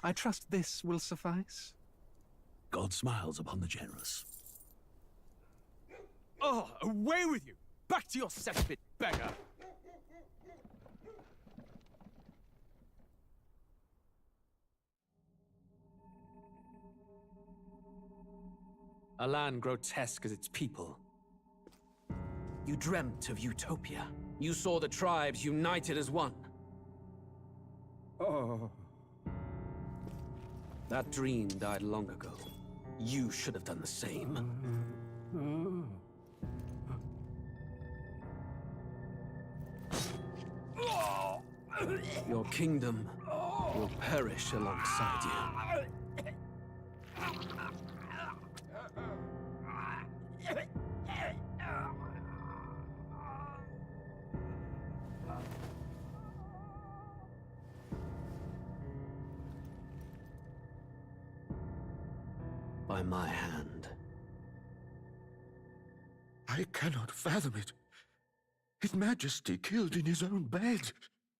I trust this will suffice. God smiles upon the generous. Oh, away with you! Back to your cesspit, beggar! A land grotesque as its people. You dreamt of utopia. You saw the tribes united as one. Oh. That dream died long ago. You should have done the same. Your kingdom will perish alongside you. By my hand. I cannot fathom it. His Majesty killed in his own bed.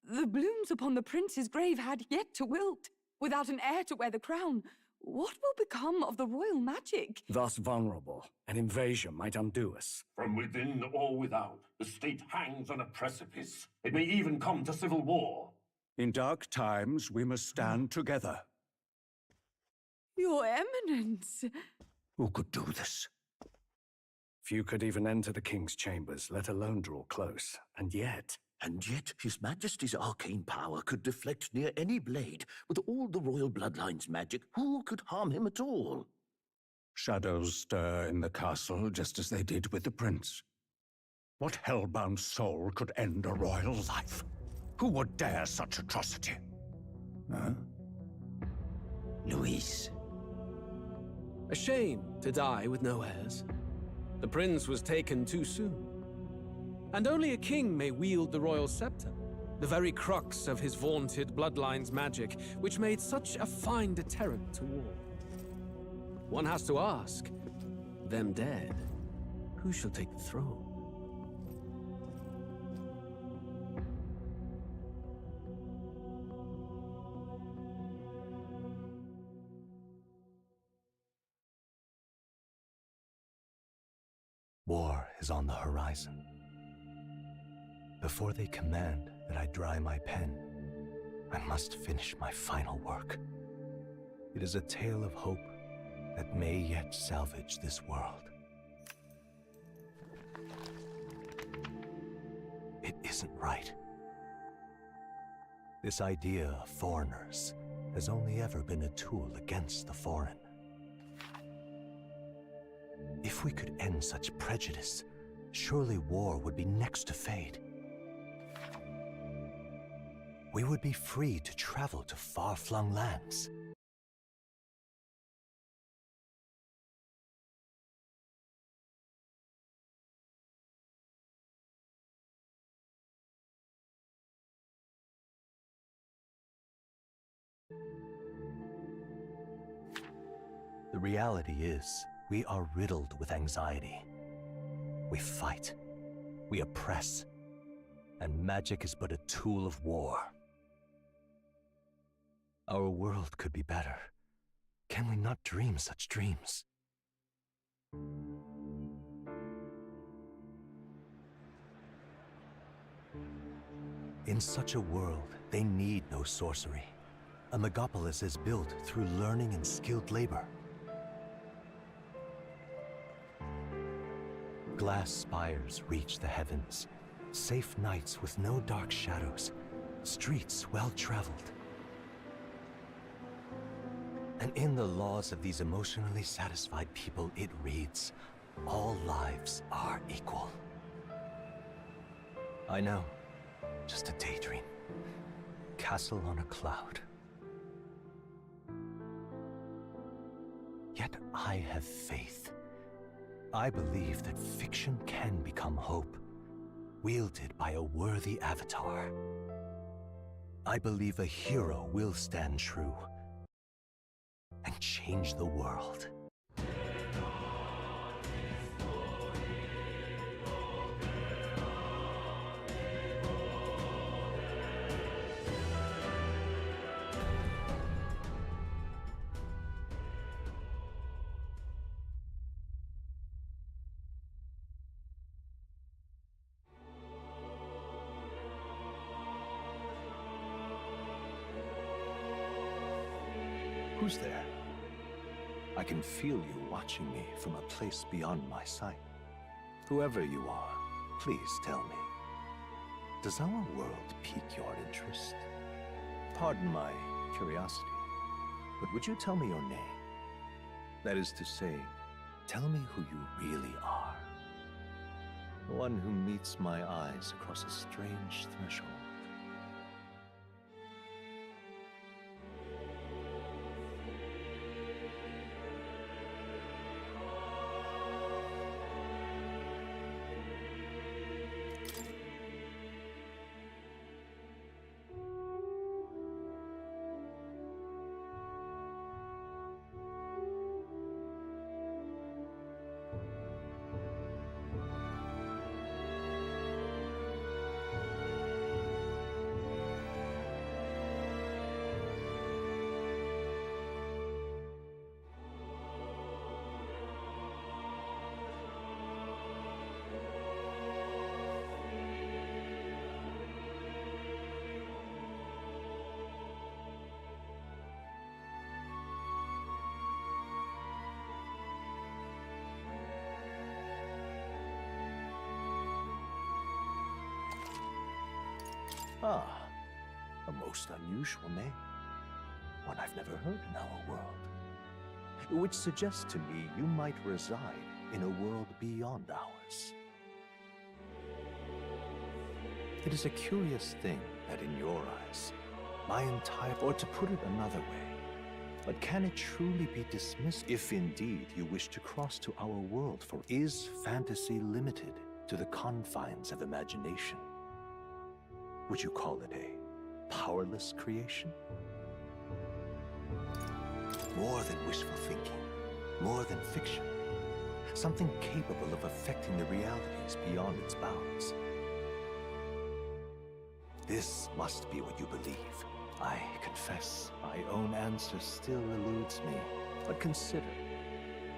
The blooms upon the prince's grave had yet to wilt. Without an heir to wear the crown, what will become of the royal magic? Thus vulnerable, an invasion might undo us. From within or without, the state hangs on a precipice. It may even come to civil war. In dark times, we must stand together. Your Eminence! Who could do this? Few could even enter the king's chambers, let alone draw close. And yet His Majesty's arcane power could deflect near any blade. With all the royal bloodline's magic, who could harm him at all? Shadows stir in the castle just as they did with the prince. What hellbound soul could end a royal life? Who would dare such atrocity? Huh? Luis. A shame to die with no heirs. The prince was taken too soon. And only a king may wield the royal scepter, the very crux of his vaunted bloodline's magic, which made such a fine deterrent to war. One has to ask, them dead, who shall take the throne? War is on the horizon. Before they command that I dry my pen, I must finish my final work. It is a tale of hope that may yet salvage this world. It isn't right. This idea of foreigners has only ever been a tool against the foreign. If we could end such prejudice, surely war would be next to fade. We would be free to travel to far-flung lands. The reality is, we are riddled with anxiety. We fight, we oppress, and magic is but a tool of war. Our world could be better. Can we not dream such dreams? In such a world, they need no sorcery. A megapolis is built through learning and skilled labor. Glass spires reach the heavens, safe nights with no dark shadows, streets well-traveled. And in the laws of these emotionally satisfied people, it reads, all lives are equal. I know, just a daydream. Castle on a cloud. Yet I have faith. I believe that fiction can become hope, wielded by a worthy avatar. I believe a hero will stand true and change the world. Who's there? I can feel you watching me from a place beyond my sight. Whoever you are, please tell me. Does our world pique your interest? Pardon my curiosity, but would you tell me your name? That is to say, tell me who you really are. The one who meets my eyes across a strange threshold. Ah, a most unusual name. One I've never heard in our world. Which suggests to me you might reside in a world beyond ours. It is a curious thing that in your eyes, my entire... Or to put it another way, but can it truly be dismissed if indeed you wish to cross to our world? For is fantasy limited to the confines of imagination? Would you call it a powerless creation? More than wishful thinking, more than fiction. Something capable of affecting the realities beyond its bounds. This must be what you believe. I confess, my own answer still eludes me. But consider,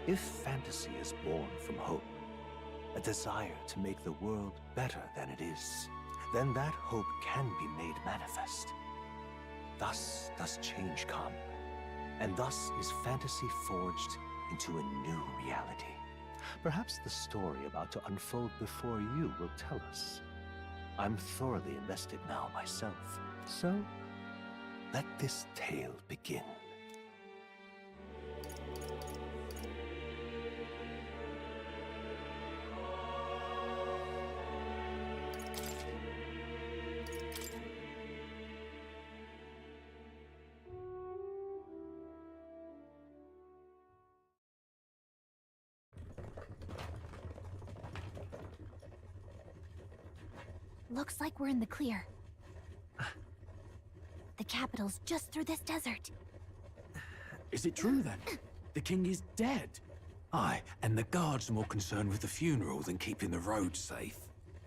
if fantasy is born from hope, a desire to make the world better than it is, then that hope can be made manifest. Thus does change come, and thus is fantasy forged into a new reality. Perhaps the story about to unfold before you will tell us. I'm thoroughly invested now myself, so let this tale begin. Looks like we're in the clear. The capital's just through this desert. Is it true then? The king is dead? Aye, and the guards are more concerned with the funeral than keeping the roads safe.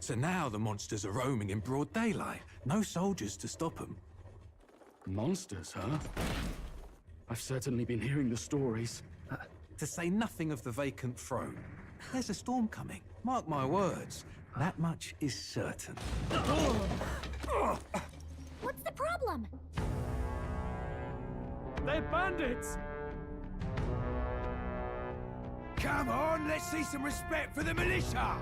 So now the monsters are roaming in broad daylight. No soldiers to stop them. Monsters, huh? I've certainly been hearing the stories. To say nothing of the vacant throne. There's a storm coming, mark my words. That much is certain. What's the problem? They're bandits! Come on, let's see some respect for the militia!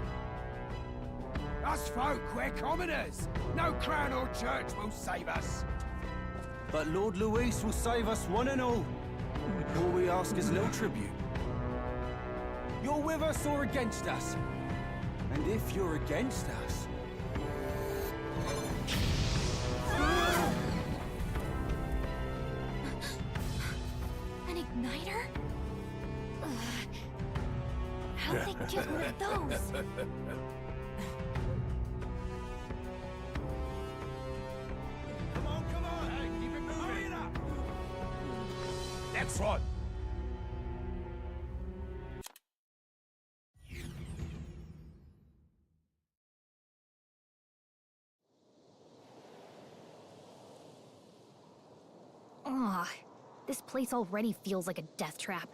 Us folk, we're commoners. No crown or church will save us. But Lord Luis will save us one and all. All we ask is little tribute. You're with us or against us? And if you're against us... An igniter? How'd they get one of those? Come on, hey, keep it moving. Hurry it up. Next one. Aw, this place already feels like a death trap.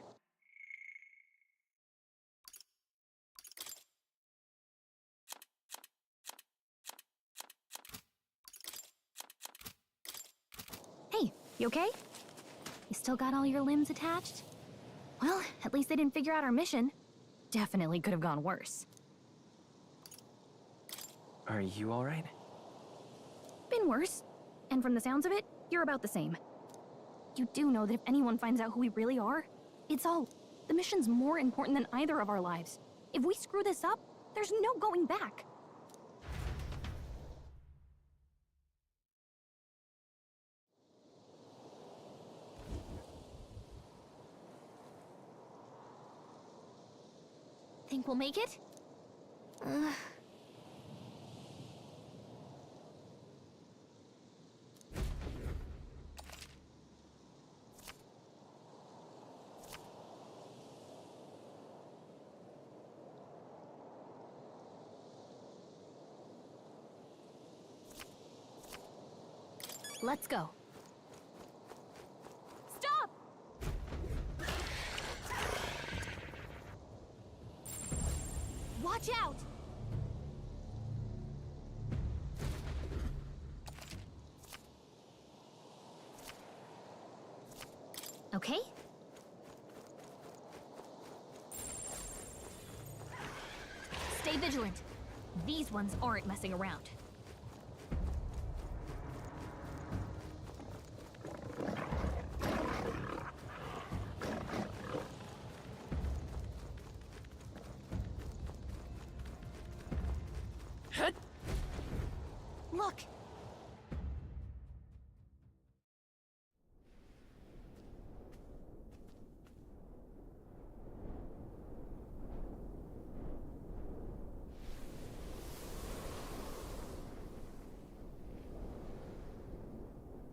Hey, you okay? You still got all your limbs attached? Well, at least they didn't figure out our mission. Definitely could have gone worse. Are you alright? Been worse. And from the sounds of it, you're about the same. You do know that if anyone finds out who we really are, it's all... The mission's more important than either of our lives. If we screw this up, there's no going back. Think we'll make it? Let's go. Stop! Watch out! Okay? Stay vigilant. These ones aren't messing around. Look!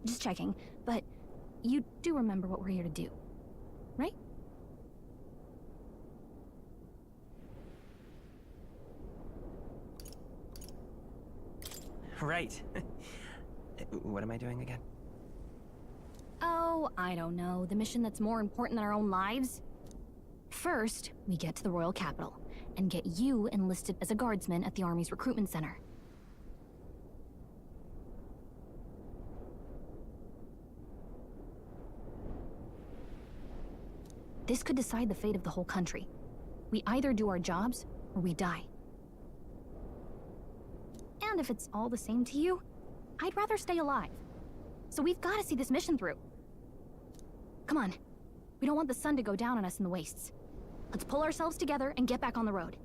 Just checking, but you do remember what we're here to do, right? Right. What am I doing again? Oh, I don't know. The mission that's more important than our own lives? First, we get to the royal capital, and get you enlisted as a guardsman at the army's recruitment center. This could decide the fate of the whole country. We either do our jobs, or we die. And if it's all the same to you, I'd rather stay alive. So we've got to see this mission through. Come on. We don't want the sun to go down on us in the wastes. Let's pull ourselves together and get back on the road.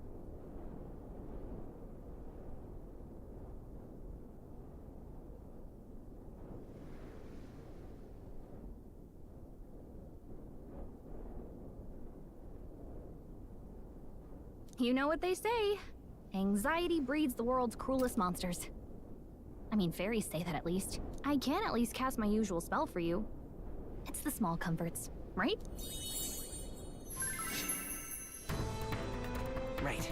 You know what they say. Anxiety breeds the world's cruelest monsters. I mean, fairies say that at least. I can at least cast my usual spell for you. It's the small comforts, right? Right.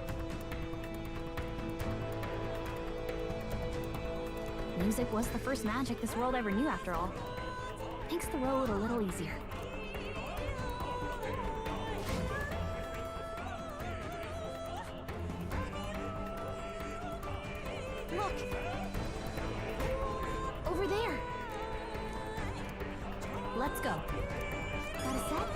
Music was the first magic this world ever knew, after all. Makes the road a little easier. Look! Over there! Let's go. Got a set?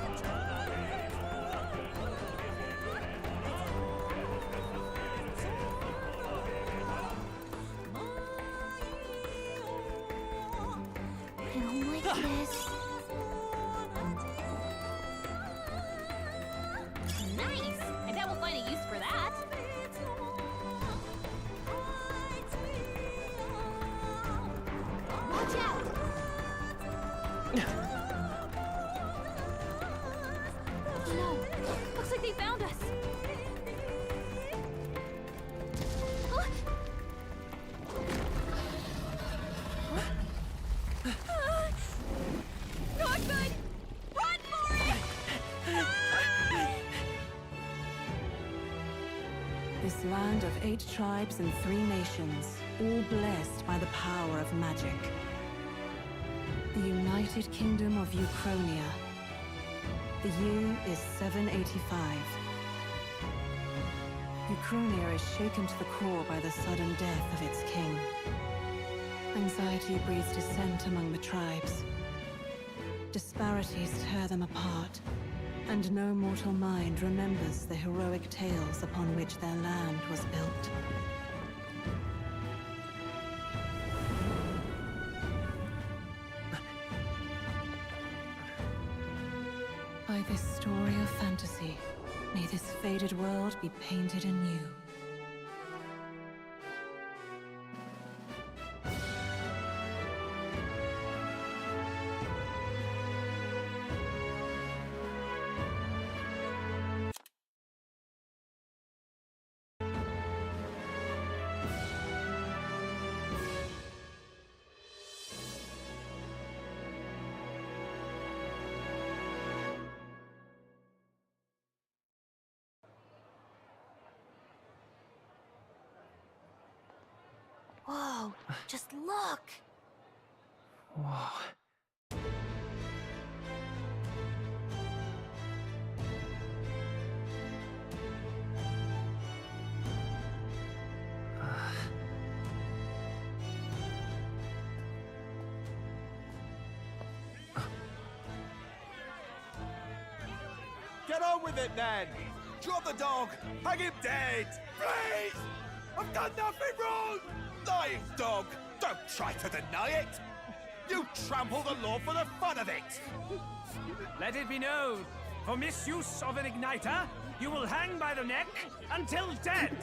I don't like this. Nice! I bet we'll find a use for that. Watch out! No! Looks like they found us! Huh? Not good! Run for it! This land of 8 tribes and 3 nations, all blessed by the power of magic. The United Kingdom of Uchronia. The year is 785. Uchronia is shaken to the core by the sudden death of its king. Anxiety breeds dissent among the tribes. Disparities tear them apart, and no mortal mind remembers the heroic tales upon which their land was built. By this story of fantasy, may this faded world be painted anew. Whoa, just look! Whoa. Get on with it, then! Drop the dog! Hang him dead! Please! I've done nothing wrong! Lying dog! Don't try to deny it! You trample the law for the fun of it! Let it be known, for misuse of an igniter, you will hang by the neck until dead!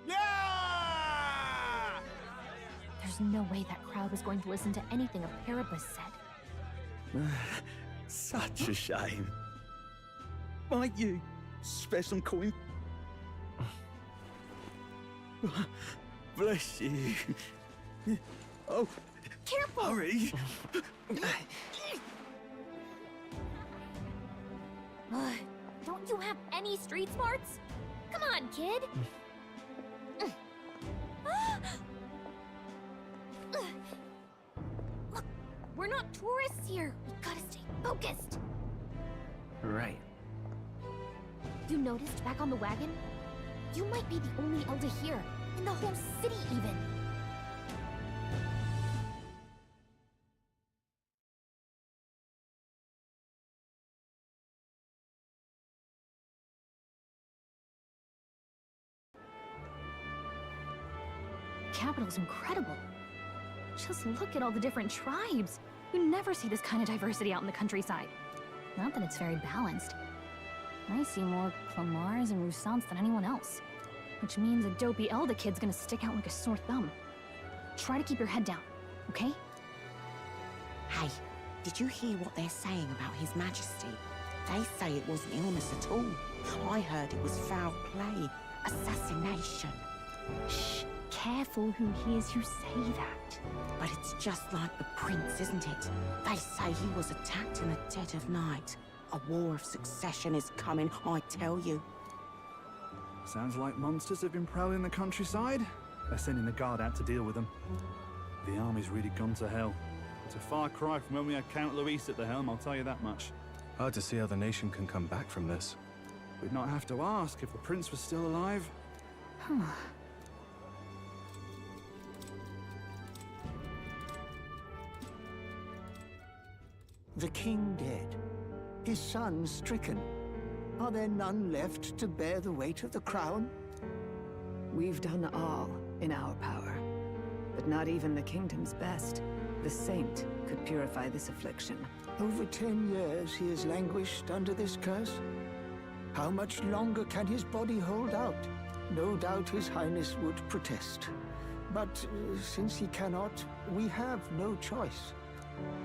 Yeah! There's no way that crowd was going to listen to anything a Paribus said. Such a shame. Might you spare some coin? Bless you. Oh, careful! Hurry! Don't you have any street smarts? Come on, kid! Look, we're not tourists here. We gotta stay focused. Right. You noticed back on the wagon? You might be the only elder here, in the whole city even. Capital's incredible. Just look at all the different tribes. You never see this kind of diversity out in the countryside. Not that it's very balanced. I see more Clamars and Roussants than anyone else. Which means a dopey Elda kid's gonna stick out like a sore thumb. Try to keep your head down, okay? Hey, did you hear what they're saying about His Majesty? They say it wasn't illness at all. I heard it was foul play, assassination. Shh, careful who hears you say that. But it's just like the prince, isn't it? They say he was attacked in the dead of night. A war of succession is coming, I tell you. Sounds like monsters have been prowling the countryside. They're sending the guard out to deal with them. The army's really gone to hell. It's a far cry from when we had Count Luis at the helm, I'll tell you that much. Hard to see how the nation can come back from this. We'd not have to ask if the prince was still alive. The king dead, his son stricken. Are there none left to bear the weight of the crown? We've done all in our power, but not even the kingdom's best. The saint could purify this affliction. Over 10 years he has languished under this curse. How much longer can his body hold out? No doubt his highness would protest. But since he cannot, we have no choice.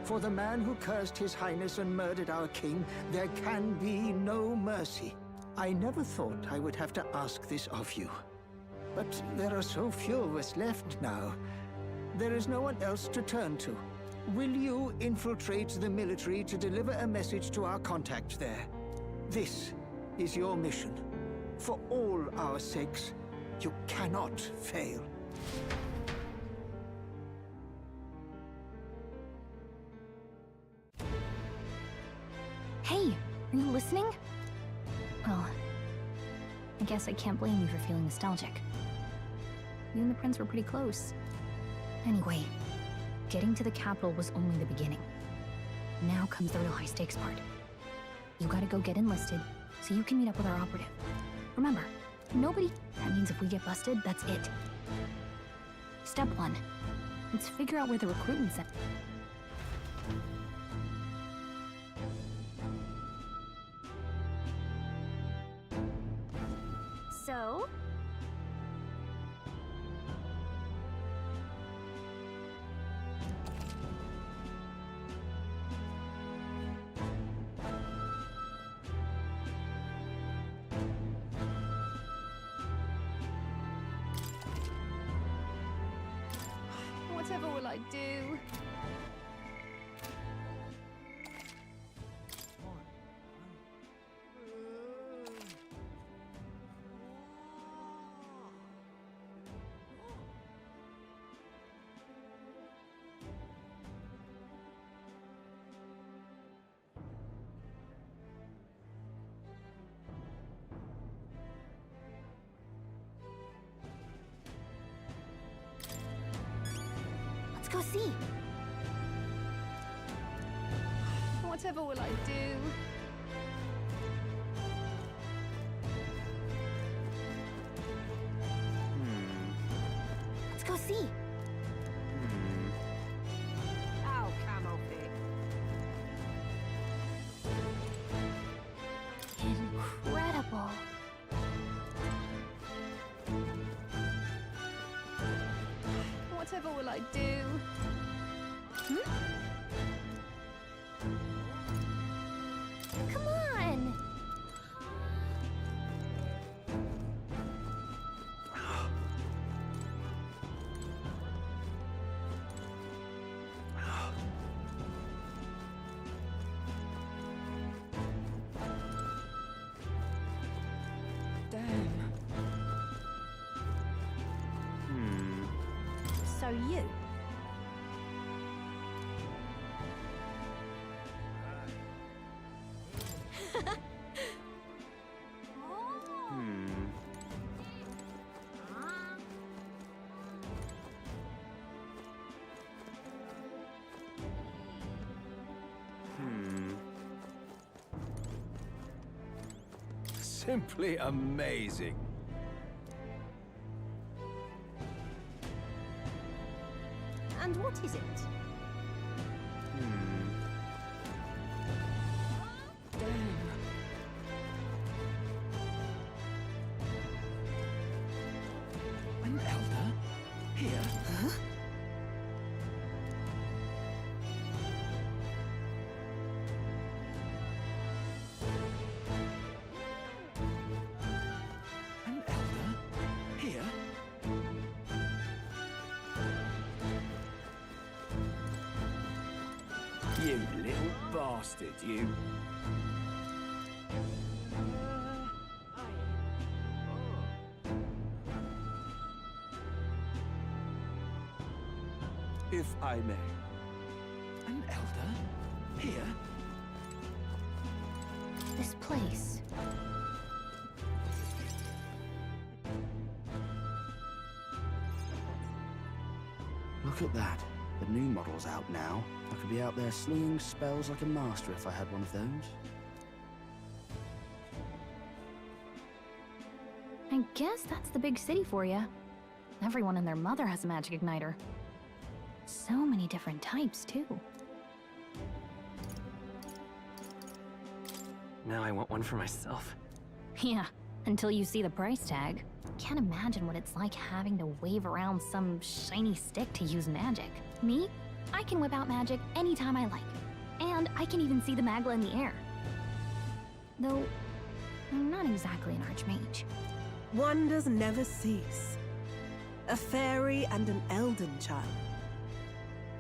For the man who cursed his highness and murdered our king, there can be no mercy. I never thought I would have to ask this of you. But there are so few of us left now. There is no one else to turn to. Will you infiltrate the military to deliver a message to our contact there? This is your mission. For all our sakes, you cannot fail. Hey, are you listening? Well, I guess I can't blame you for feeling nostalgic. You and the prince were pretty close. Anyway, getting to the capital was only the beginning. Now comes the real high-stakes part. You gotta go get enlisted, so you can meet up with our operative. Remember, nobody... That means if we get busted, that's it. Step 1. Let's figure out where the recruitment center... So... Whatever will I do? Let's go see. Whatever will I do? Let's go see. Ow, Camelfish. Incredible. Whatever will I do? Come on! Damn. So you? Simply amazing. And what is it? An elder? Here? Huh? An elder? Here? You little bastard, you. If I may. An elder? Here? This place. Look at that. The new model's out now. I could be out there slinging spells like a master if I had one of those. I guess that's the big city for you. Everyone and their mother has a magic igniter. So many different types, too. Now I want one for myself. Yeah, until you see the price tag. Can't imagine what it's like having to wave around some shiny stick to use magic. Me? I can whip out magic anytime I like. And I can even see the magla in the air. Though, I'm not exactly an archmage. Wonders never cease. A fairy and an elden child.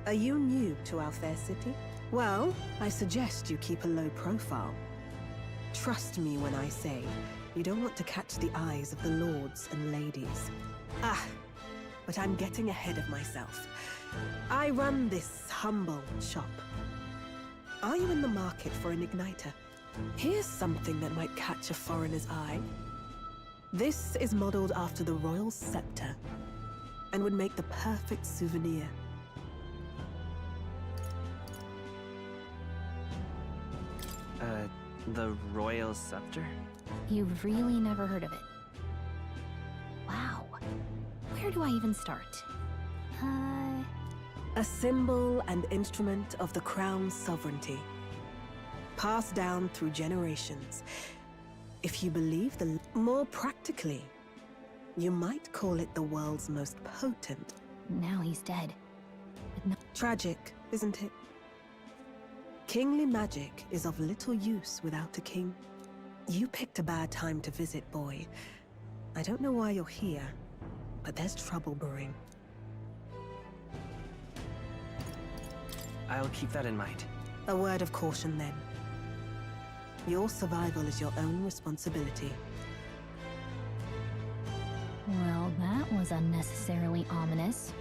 Are you new to our fair city? Well, I suggest you keep a low profile. Trust me when I say you don't want to catch the eyes of the lords and ladies. But I'm getting ahead of myself. I run this humble shop. Are you in the market for an igniter? Here's something that might catch a foreigner's eye. This is modeled after the royal scepter and would make the perfect souvenir. The royal scepter? You've really never heard of it. Wow. Where do I even start? A symbol and instrument of the crown's sovereignty. Passed down through generations. If you believe the... More practically, you might call it the world's most potent. Now he's dead. Tragic, isn't it? Kingly magic is of little use without a king. You picked a bad time to visit, boy. I don't know why you're here, but there's trouble brewing. I'll keep that in mind. A word of caution, then. Your survival is your own responsibility. Well, that was unnecessarily ominous.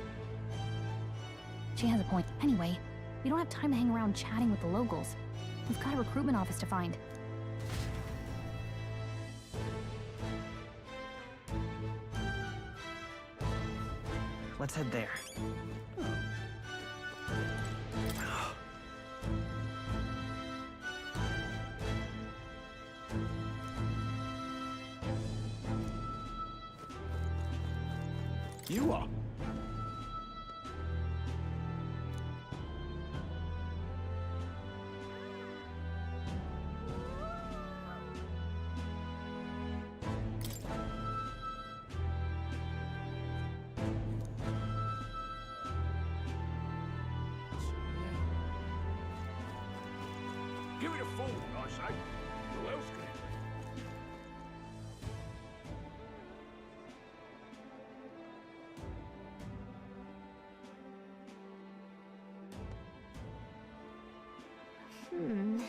She has a point. Anyway, we don't have time to hang around chatting with the locals. We've got a recruitment office to find. Let's head there. You are. Give it a fool, I say. Who else can it Hmm.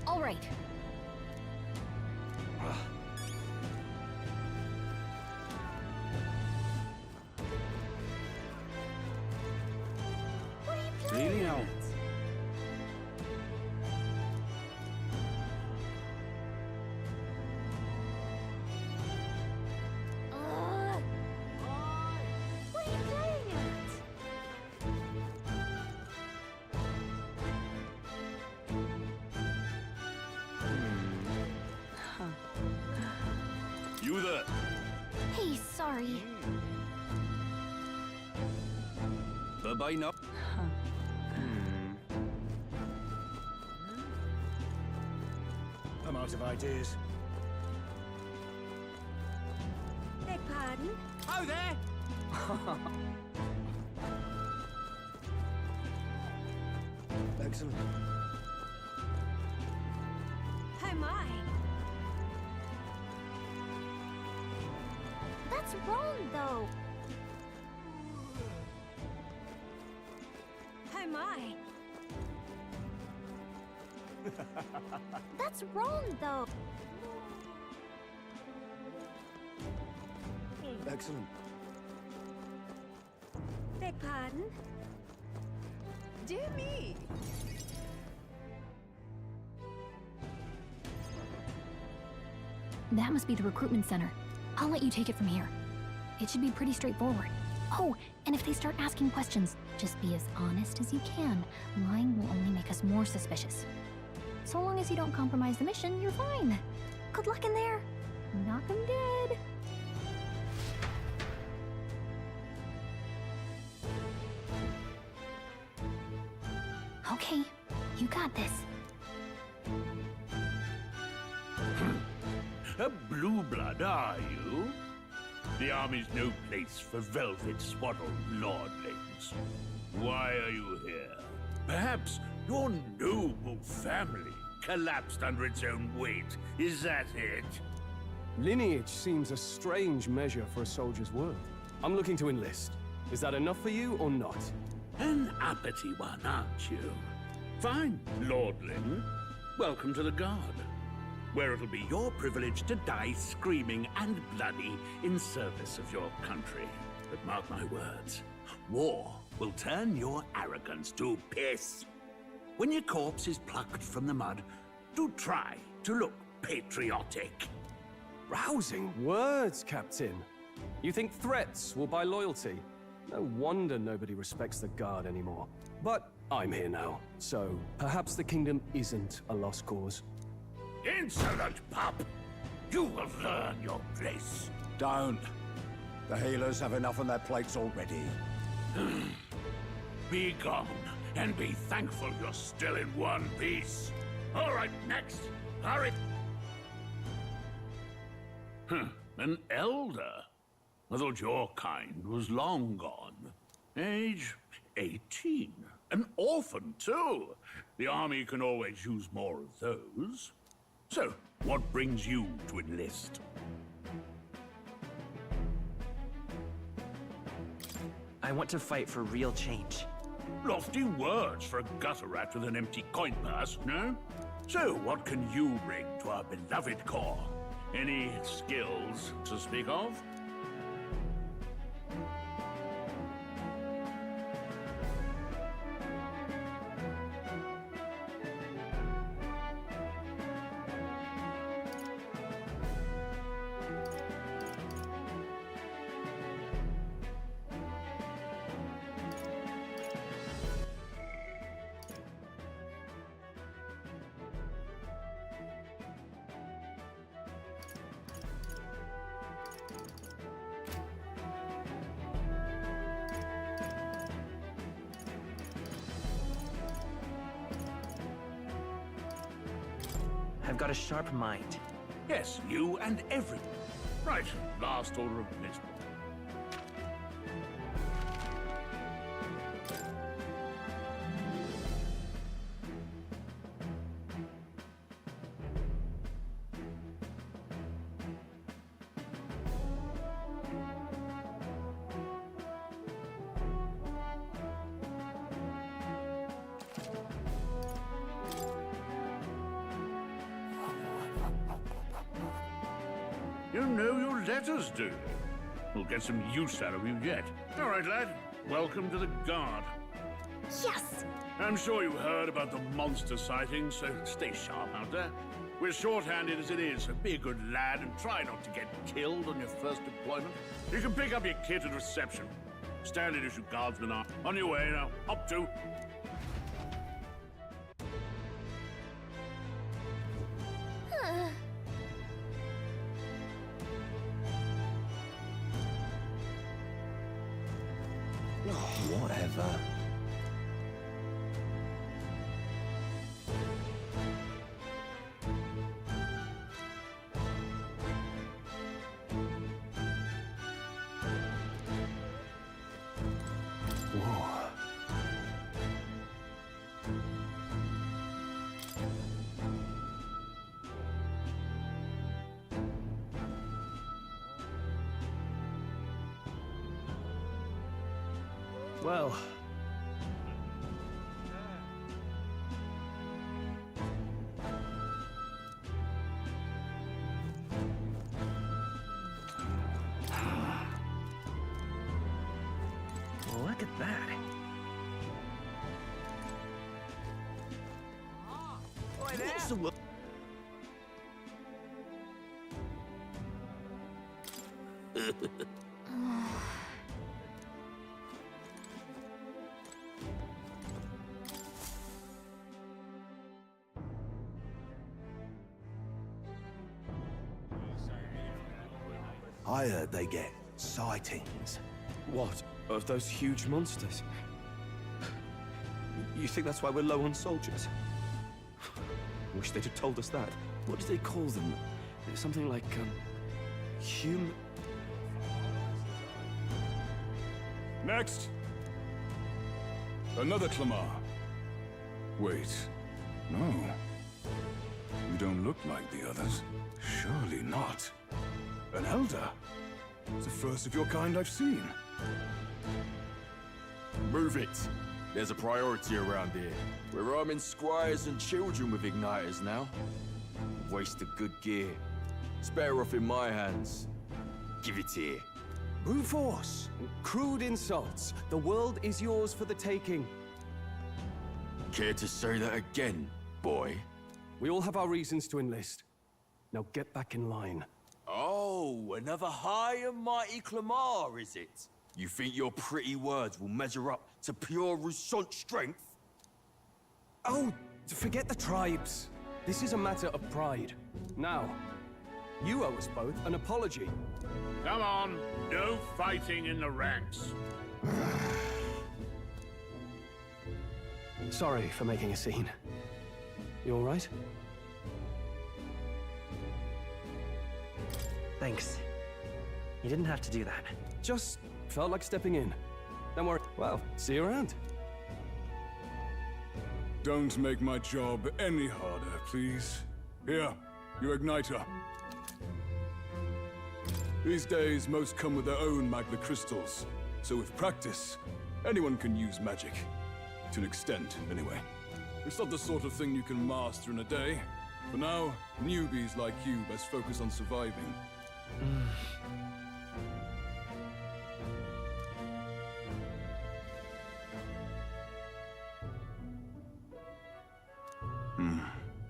All right. Really now? What are you playing at? You there? Hey, sorry. Bye-bye now. I'm out of ideas. Beg pardon? Oh, there! Excellent. Oh my. That's wrong, though. Oh my. That's wrong, though. Excellent. Beg pardon? Dear me. That must be the recruitment center. I'll let you take it from here. It should be pretty straightforward. Oh, and if they start asking questions, just be as honest as you can. Lying will only make us more suspicious. So long as you don't compromise the mission, you're fine. Good luck in there. Knock 'em dead. Okay, you got this. A blue blood, are you? The army's no place for velvet-swaddled lordlings. Why are you here? Perhaps your noble family collapsed under its own weight. Is that it? Lineage seems a strange measure for a soldier's worth. I'm looking to enlist. Is that enough for you or not? An uppity one, aren't you? Fine, lordling. Welcome to the Guard, where it'll be your privilege to die screaming and bloody in service of your country. But mark my words, war will turn your arrogance to piss. When your corpse is plucked from the mud, do try to look patriotic. Rousing words, Captain. You think threats will buy loyalty? No wonder nobody respects the Guard anymore. But I'm here now, so perhaps the kingdom isn't a lost cause. Insolent pup! You will learn your place. Don't. The healers have enough on their plates already. Be gone, and be thankful you're still in one piece. All right, next. Hurry. An elder? I thought your kind was long gone. Age 18. An orphan, too. The army can always use more of those. So, what brings you to enlist? I want to fight for real change. Lofty words for a gutter rat with an empty coin purse, no? So, what can you bring to our beloved corps? Any skills to speak of? I've got a sharp mind. Yes, you and everyone. Right, last order of business. You know your letters, do you? We'll get some use out of you yet. All right, lad. Welcome to the Guard. Yes! I'm sure you heard about the monster sightings, so stay sharp out there. We're short-handed as it is, so be a good lad and try not to get killed on your first deployment. You can pick up your kit at reception. Standard issue guardsmen are on your way now. Up to. Whatever. Well... Look at that. What's the word? I heard they get sightings. What? Of those huge monsters? You think that's why we're low on soldiers? Wish they'd have told us that. What do they call them? Something like, human... Next! Another Clamar. Wait, no. You don't look like the others. Surely not. An elder? It's the first of your kind I've seen. Move it. There's a priority around here. We're arming squires and children with igniters now. Waste of good gear. It's better off in my hands. Give it here. Brute force! Crude insults. The world is yours for the taking. Care to say that again, boy? We all have our reasons to enlist. Now get back in line. Oh, another high and mighty Clamar, is it? You think your pretty words will measure up to pure Rousant strength? Oh, forget the tribes. This is a matter of pride. Now, you owe us both an apology. Come on, no fighting in the ranks. Sorry for making a scene. You all right? Thanks. You didn't have to do that. Just felt like stepping in. Don't worry. Well, see you around. Don't make my job any harder, please. Here, your igniter. These days, most come with their own magna crystals. So with practice, anyone can use magic. To an extent, anyway. It's not the sort of thing you can master in a day. For now, newbies like you best focus on surviving.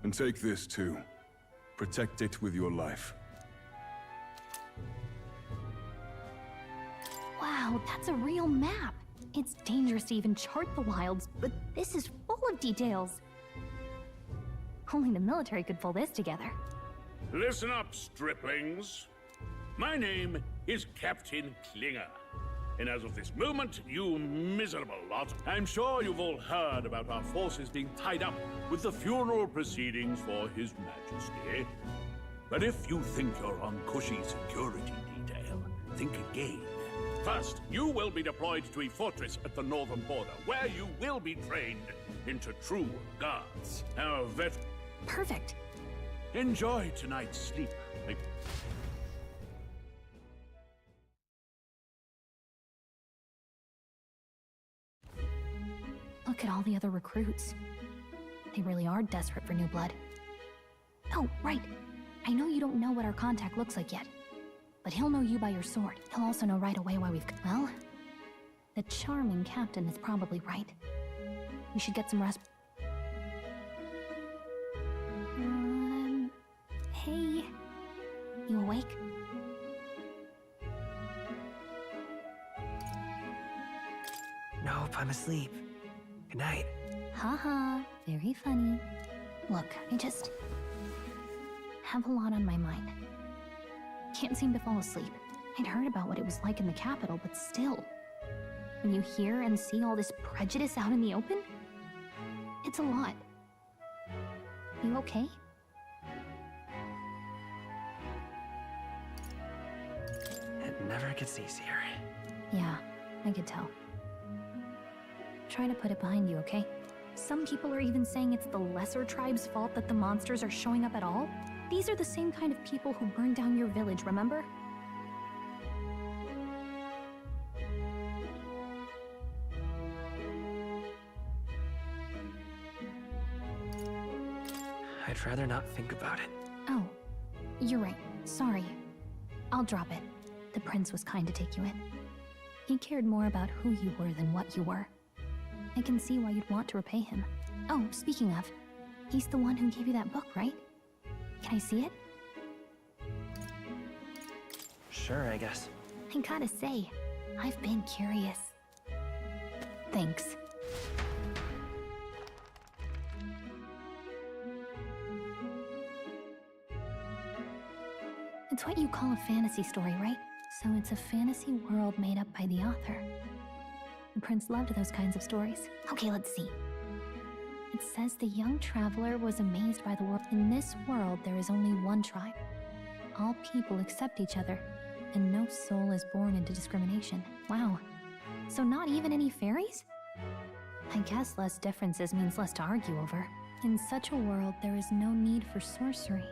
And take this too. Protect it with your life. Wow, that's a real map. It's dangerous to even chart the wilds, but this is full of details. Only the military could pull this together. Listen up, striplings. My name is Captain Klinger. And as of this moment, you miserable lot, I'm sure you've all heard about our forces being tied up with the funeral proceedings for His Majesty. But if you think you're on cushy security detail, think again. First, you will be deployed to a fortress at the northern border, where you will be trained into true guards. Our vet... Perfect. Enjoy tonight's sleep. Look at all the other recruits. They really are desperate for new blood. Oh, right. I know you don't know what our contact looks like yet, but he'll know you by your sword. He'll also know right away why we've... Well, the charming captain is probably right. We should get some rest. Hey. You awake? Nope, I'm asleep. Good night. Haha, very funny. Look, I just have a lot on my mind. Can't seem to fall asleep. I'd heard about what it was like in the capital, but still. When you hear and see all this prejudice out in the open, it's a lot. You okay? It never gets easier. Yeah, I could tell. Try to put it behind you, okay? Some people are even saying it's the lesser tribe's fault that the monsters are showing up at all. These are the same kind of people who burned down your village, remember? I'd rather not think about it. Oh, you're right. Sorry. I'll drop it. The prince was kind to take you in. He cared more about who you were than what you were. I can see why you'd want to repay him. Oh, speaking of, he's the one who gave you that book, right? Can I see it? Sure, I guess. I gotta say, I've been curious. Thanks. It's what you call a fantasy story, right? So it's a fantasy world made up by the author. The prince loved those kinds of stories. Okay, let's see. It says the young traveler was amazed by the world. In this world, there is only one tribe. All people accept each other, and no soul is born into discrimination. Wow. So not even any fairies? I guess less differences means less to argue over. In such a world, there is no need for sorcery.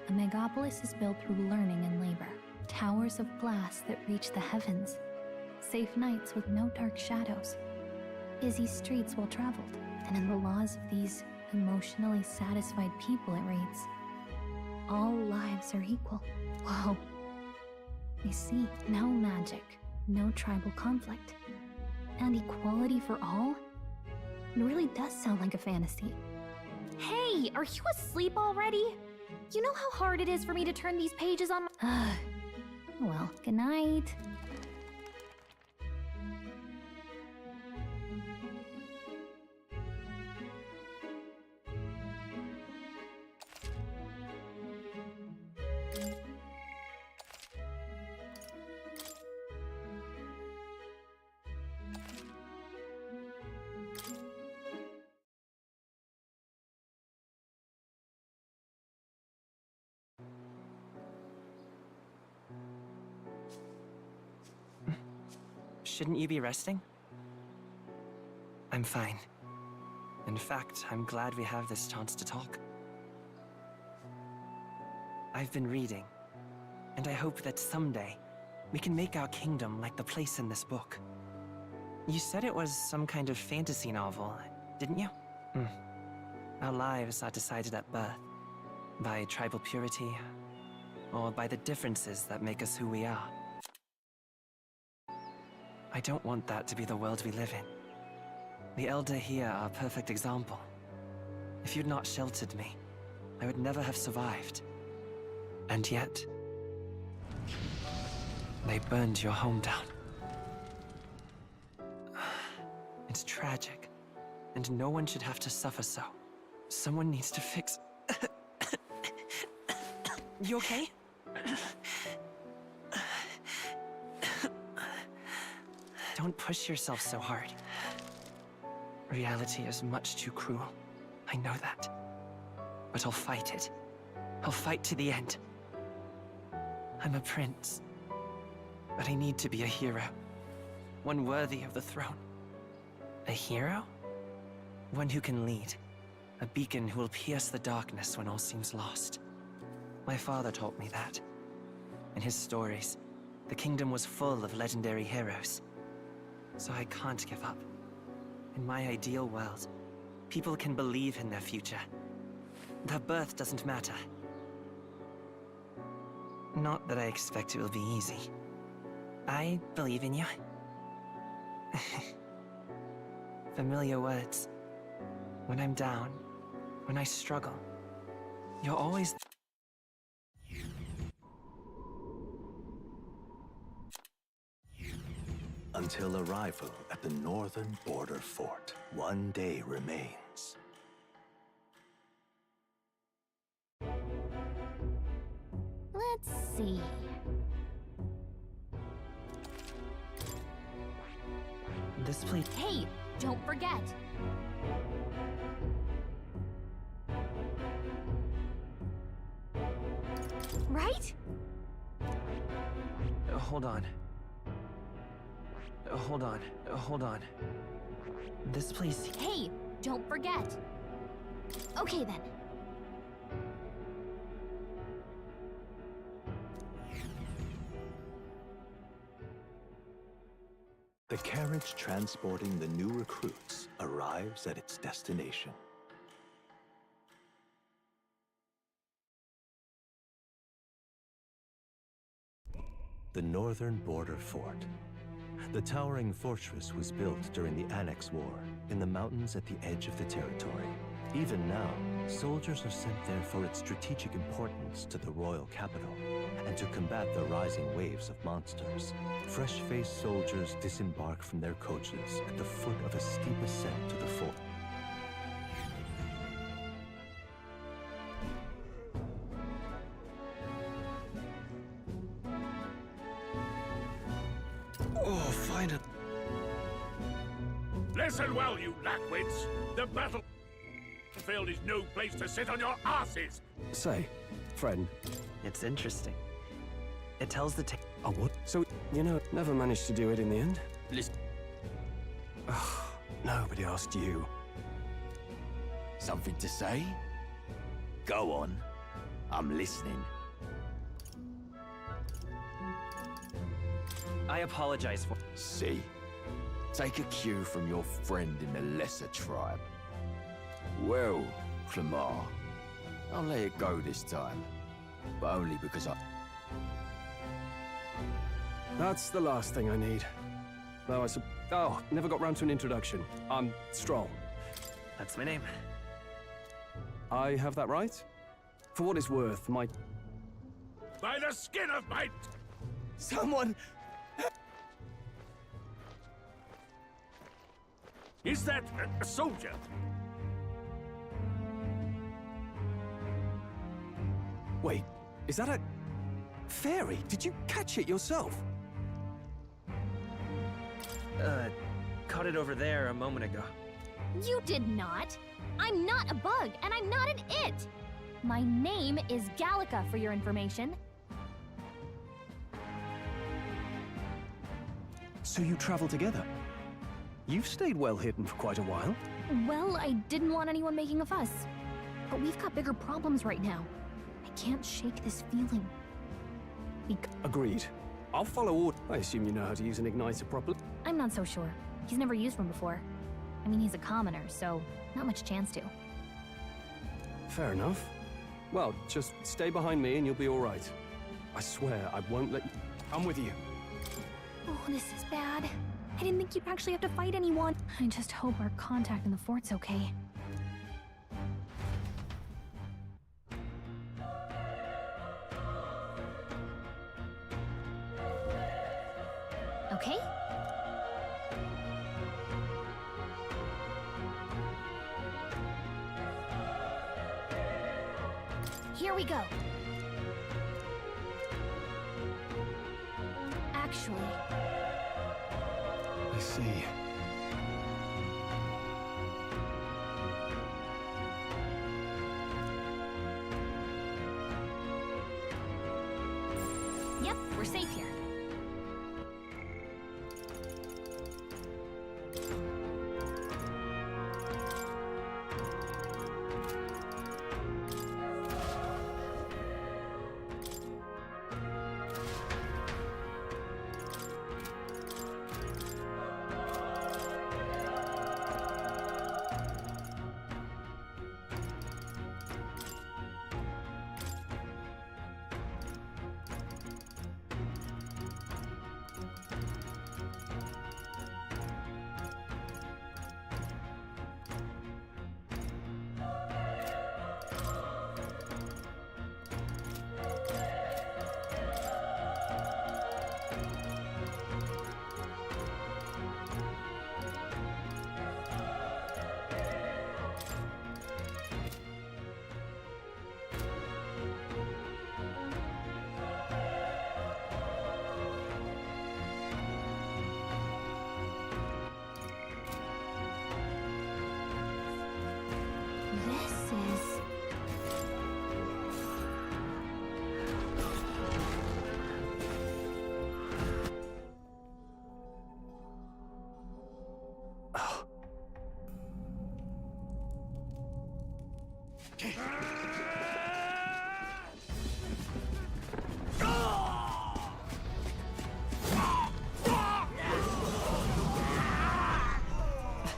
A megapolis is built through learning and labor. Towers of glass that reach the heavens. Safe nights with no dark shadows. Busy streets well traveled. And in the laws of these emotionally satisfied people, it reads, all lives are equal. Whoa. I see. No magic, no tribal conflict, and equality for all? It really does sound like a fantasy. Hey, are you asleep already? You know how hard it is for me to turn these pages on my... Well, good night. Shouldn't you be resting? I'm fine. In fact, I'm glad we have this chance to talk. I've been reading, and I hope that someday we can make our kingdom like the place in this book. You said it was some kind of fantasy novel, didn't you? Our lives are decided at birth, by tribal purity, or by the differences that make us who we are. I don't want that to be the world we live in. The Elder here are a perfect example. If you'd not sheltered me, I would never have survived. And yet, they burned your home down. It's tragic, and no one should have to suffer so. Someone needs to fix... You okay? Don't push yourself so hard. Reality is much too cruel. I know that. But I'll fight it. I'll fight to the end. I'm a prince, but I need to be a hero. One worthy of the throne. A hero? One who can lead. A beacon who will pierce the darkness when all seems lost. My father taught me that. In his stories, the kingdom was full of legendary heroes. So I can't give up. In my ideal world, people can believe in their future. Their birth doesn't matter. Not that I expect it will be easy. I believe in you. Familiar words. When I'm down, when I struggle, you're always... Until arrival at the northern border fort, one day remains. Let's see. This place... Hey, don't forget. Right? Hold on. Hold on. This place... Hey, don't forget. Okay then. The carriage transporting the new recruits arrives at its destination. The northern border fort. The towering fortress was built during the Annex War in the mountains at the edge of the territory. Even now, soldiers are sent there for its strategic importance to the royal capital and to combat the rising waves of monsters. Fresh-faced soldiers disembark from their coaches at the foot of a steep ascent to the fort. Oh, finally. Listen well, you lackwits. The battlefield is no place to sit on your asses. Say, friend. It's interesting. It tells the Oh, what? So, never managed to do it in the end? Listen. Nobody asked you. Something to say? Go on. I'm listening. I apologize for... See? Take a cue from your friend in the lesser tribe. Well, Clemar, I'll let it go this time. But only because I... That's the last thing I need. Though never got round to an introduction. I'm Stroll. That's my name. I have that right? For what it's worth, my... By the skin of my... Someone... Is that a soldier? Wait, is that a... fairy? Did you catch it yourself? Caught it over there a moment ago. You did not. I'm not a bug, and I'm not an it. My name is Gallica, for your information. So you travel together? You've stayed well hidden for quite a while. Well, I didn't want anyone making a fuss. But we've got bigger problems right now. I can't shake this feeling. Agreed. I'll follow order. I assume you know how to use an igniter properly. I'm not so sure. He's never used one before. I mean, he's a commoner, so not much chance to. Fair enough. Well, just stay behind me and you'll be all right. I swear I won't let you... I'm with you. Oh, this is bad. I didn't think you'd actually have to fight anyone. I just hope our contact in the fort's okay. Okay? Here we go. Actually... I see. Yep, we're safe here.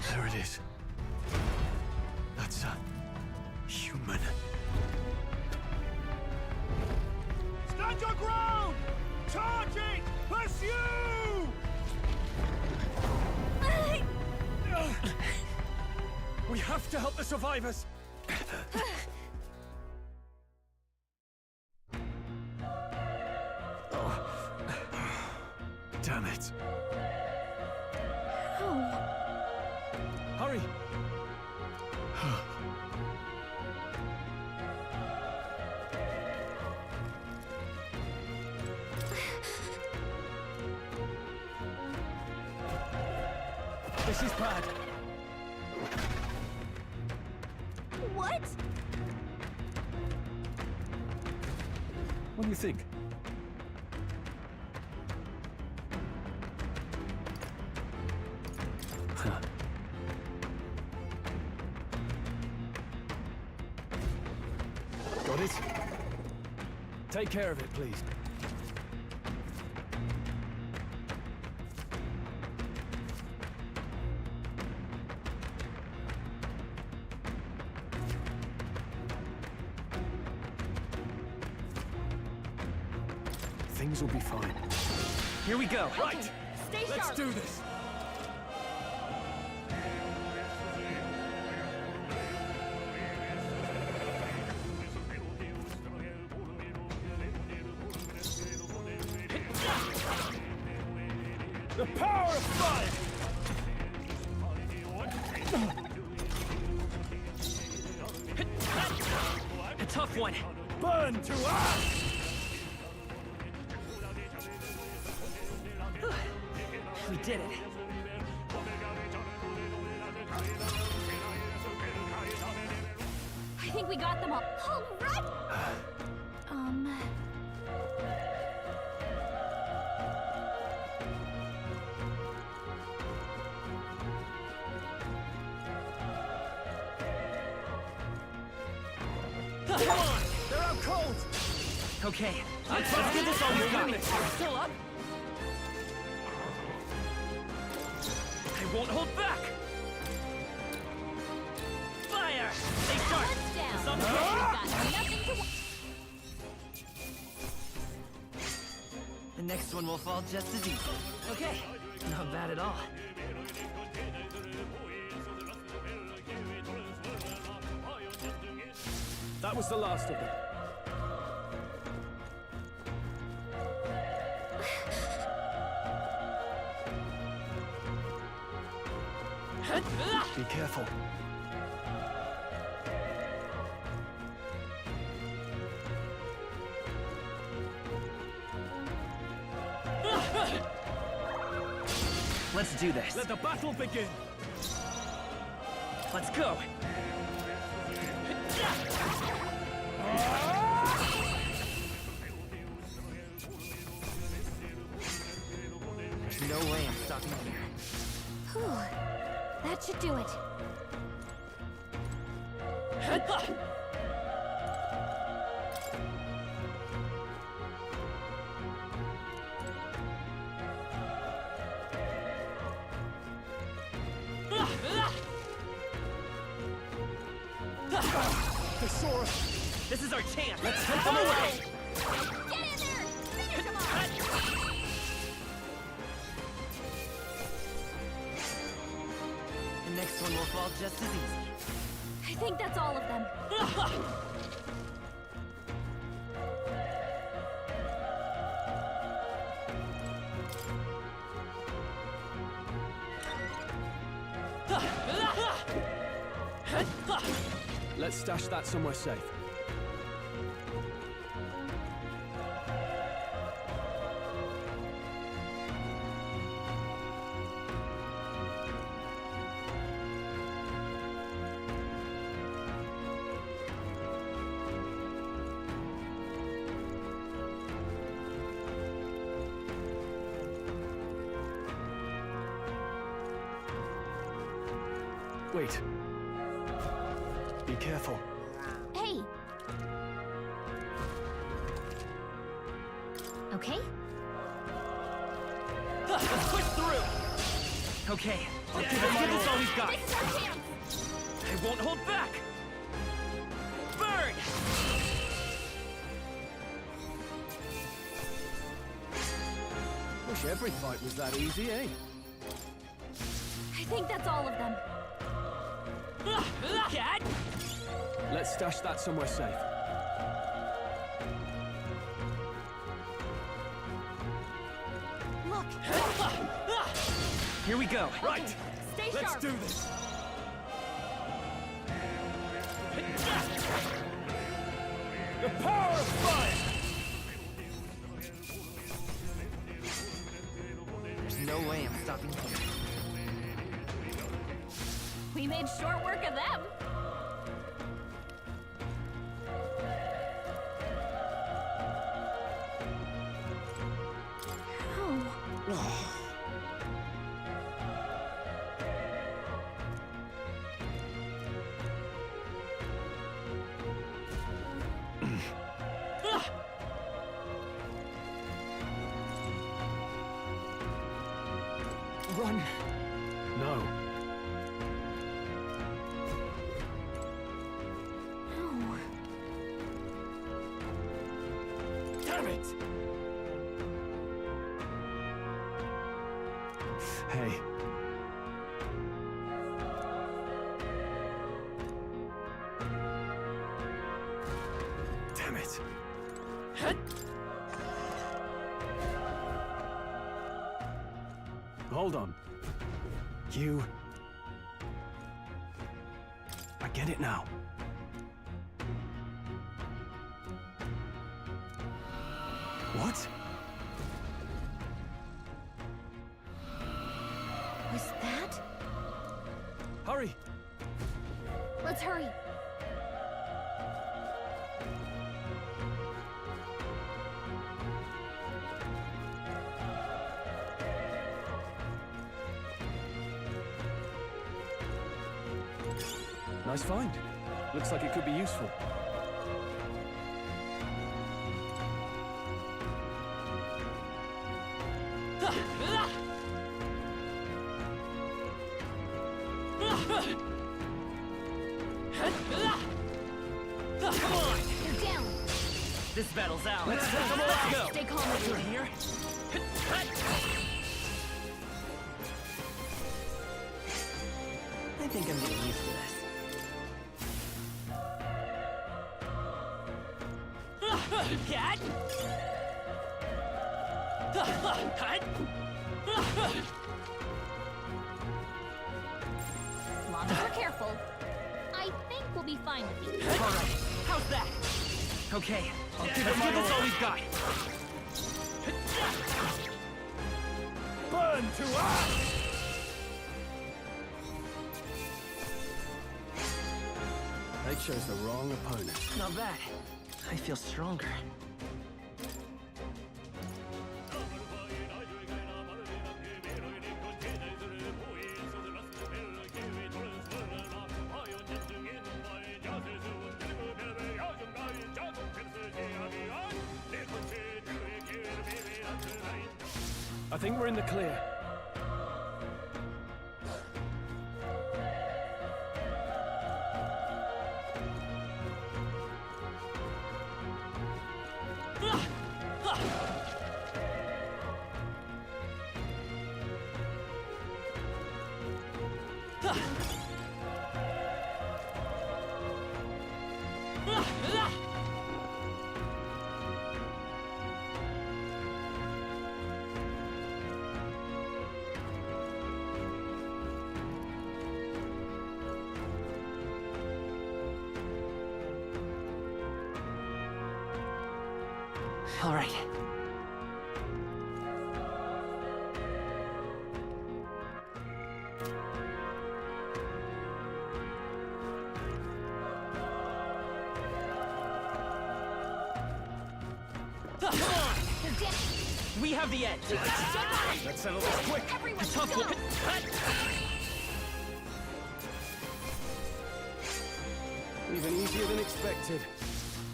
There it is. That's a human. Stand your ground! Charging! Pursue! We have to help the survivors! Damn it. Hurry! This is bad. What? What do you think? Got it? Take care of it, please. Things will be fine. Here we go. Right! Stay Let's sharp. do this! The power of fire! A tough one. Burn to ash! We did it. I think we got them all. All right. Come on! They're out cold! Okay, let's get this all we've got. Still up? I won't hold back! Fire! Stay sharp! Heads down. Some Got nothing to. The next one will fall just as easy. Okay, not bad at all. That was the last of them. Be careful. Let's do this. Let the battle begin! Let's go. stopping here. Whew. That should do it. Thesaurus! This is our chance! Let's take them away! Get in there! Finish him off! The next one will fall just as easy. I think that's all of them. Let's stash that somewhere safe. Wait. Be careful. Hey! Okay? Let's push through! Okay, let's give this all we've got! This is our chance! I won't hold back! Burn! Wish every fight was that easy, eh? I think that's all of them. Cat! Let's stash that somewhere safe. Look! Here we go. Right! Stay Let's sharp! do this! The power of fire! There's no way I'm stopping here. We made short work of them! Oh. Run! No. No. Damn it! Hey. Damn it. Hold on. You... I get it now. What? Was that? Hurry! Let's hurry. Nice find. Looks like it could be useful. Come on! You're down. This battle's out. Let's go! Stay calm with You're you. here? I think I'm getting used to this. Cat! Long as we're careful, I think we'll be fine with these. All right, how's that? Okay, let's give this all we've got. Burn to ash! They chose the wrong opponent. Not bad. I feel stronger. I think we're in the clear. All right. We have the edge. Let's settle this quick. A tough one. Even easier than expected.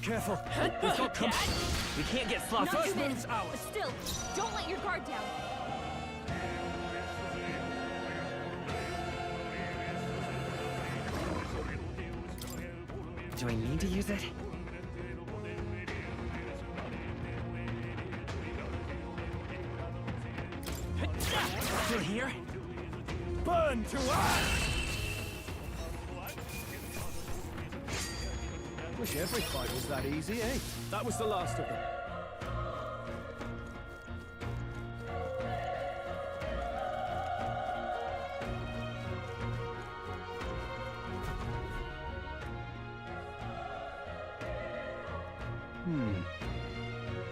Careful. We've got company. We can't get sloppy. Not this, but still, don't let your guard down. Do I need to use it? Still here? Burn to ash! Wish every fight was that easy, eh? That was the last of them.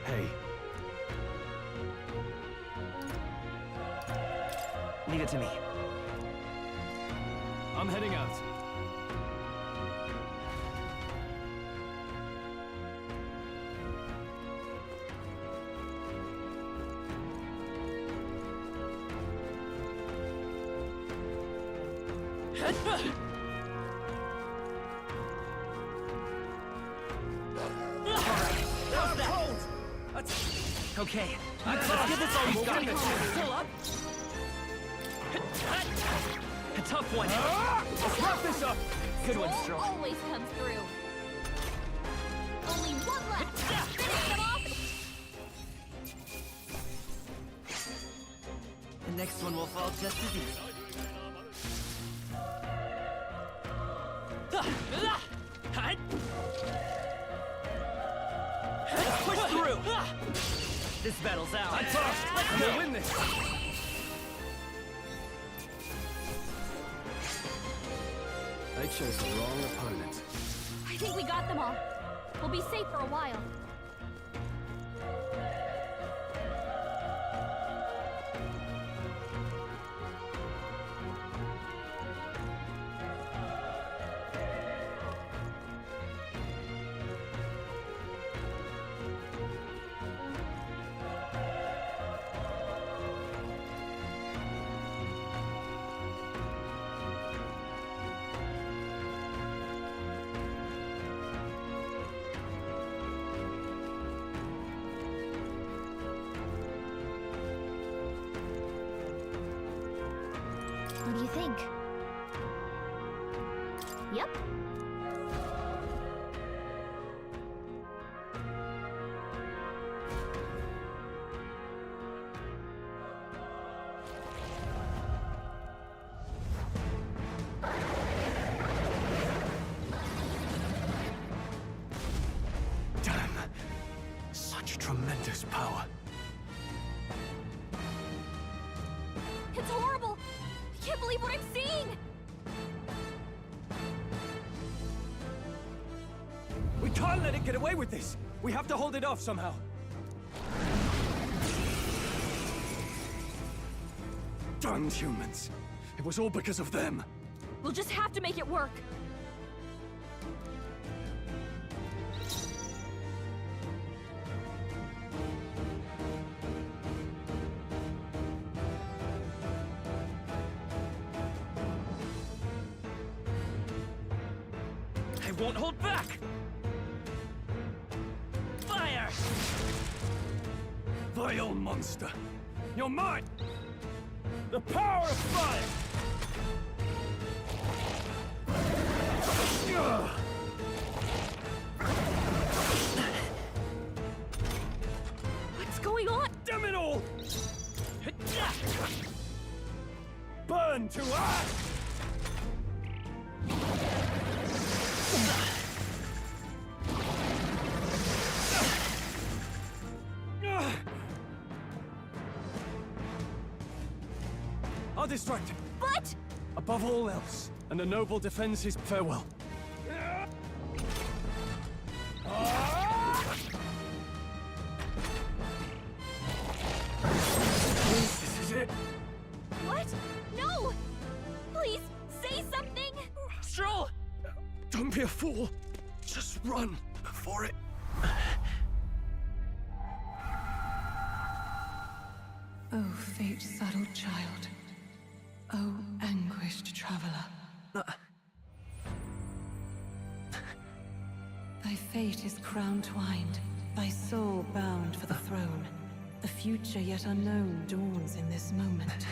Hey. Leave it to me. I'm heading out. Okay, Let's give this all we've got. Still up? A tough one. Let's wrap this up. Good one, Stroll. Always comes through. Only one left. Finish them off. The next one will fall just as easy. Push through. This battle's out. Let's go win this. They chose the wrong opponent. I think we got them all. We'll be safe for a while. What do you think? Yep. Damn. Such tremendous power. It's horrible! I can't believe what I'm seeing! We can't let it get away with this. We have to hold it off somehow. Darn humans. It was all because of them. We'll just have to make it work. I won't hold back. Fire! Vile monster. You're mine! The power of fire! What's going on? Damn it all! Burn to ash! I'll distract him. But Above all else, and a noble defends his farewell. This is it. what? No! Please, say something! Stroll! Don't be a fool. Just run for it. Oh, fate-saddled child. Oh, anguished traveler. Thy fate is crown-twined, thy soul bound for the throne. The future yet unknown dawns in this moment.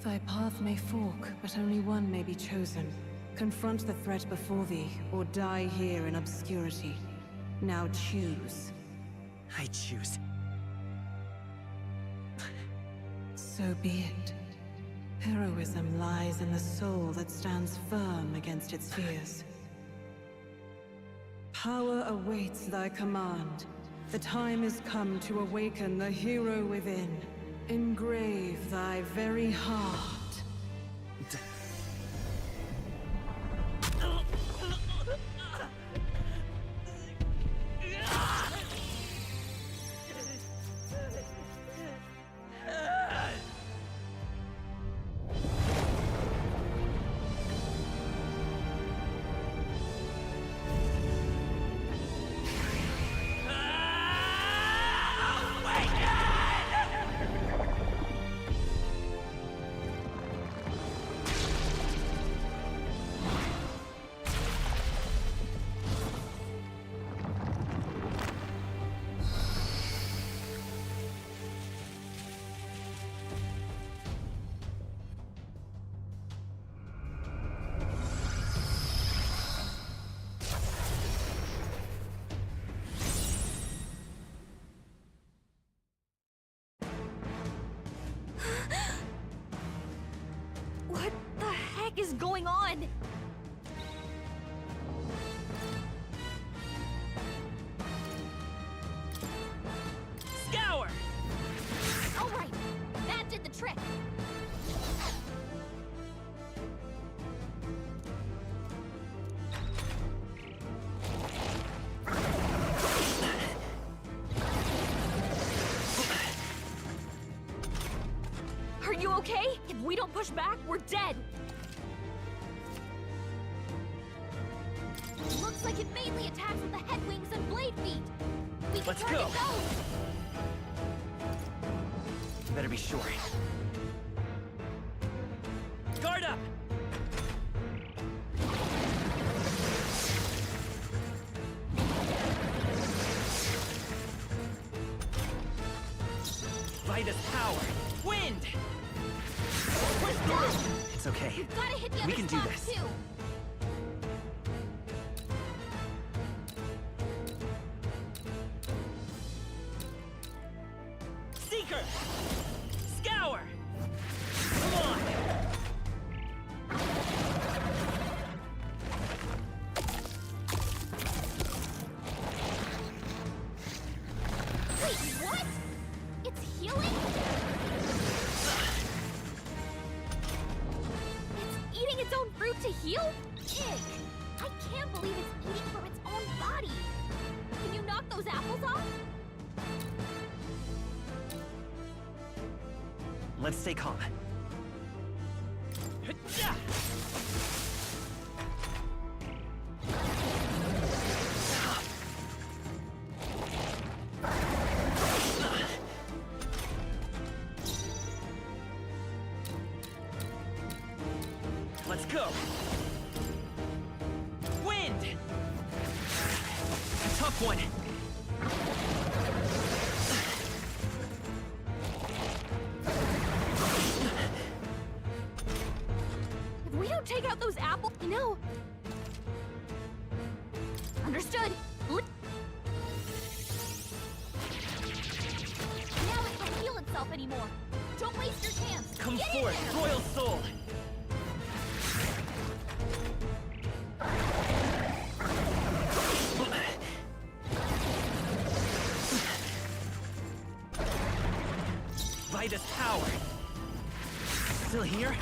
Thy path may fork, but only one may be chosen. Confront the threat before thee, or die here in obscurity. Now choose. I choose. So be it. Heroism lies in the soul that stands firm against its fears. Power awaits thy command. The time is come to awaken the hero within. Engrave thy very heart. What the heck is going on? Scour! All right, that did the trick. Are you okay? If we don't push back, we're dead. Looks like it mainly attacks with the head wings and blade feet. We can Let's target go. those. Better be sure. Guard up! Vitus power! Wind! We're done. It's okay. We've got to hit the We other can do spots, this. too. Seeker! Scour! Come on! Wait, what? It's healing? It's eating its own fruit to heal? Ig! I can't believe it's eating from its own body. Can you knock those apples off? Let's stay calm. Let's go! Wind! A tough one! Understood. Now it can't heal itself anymore. Don't waste your chance. Come Get in forth, there. Royal Soul! Vitus power. Still here?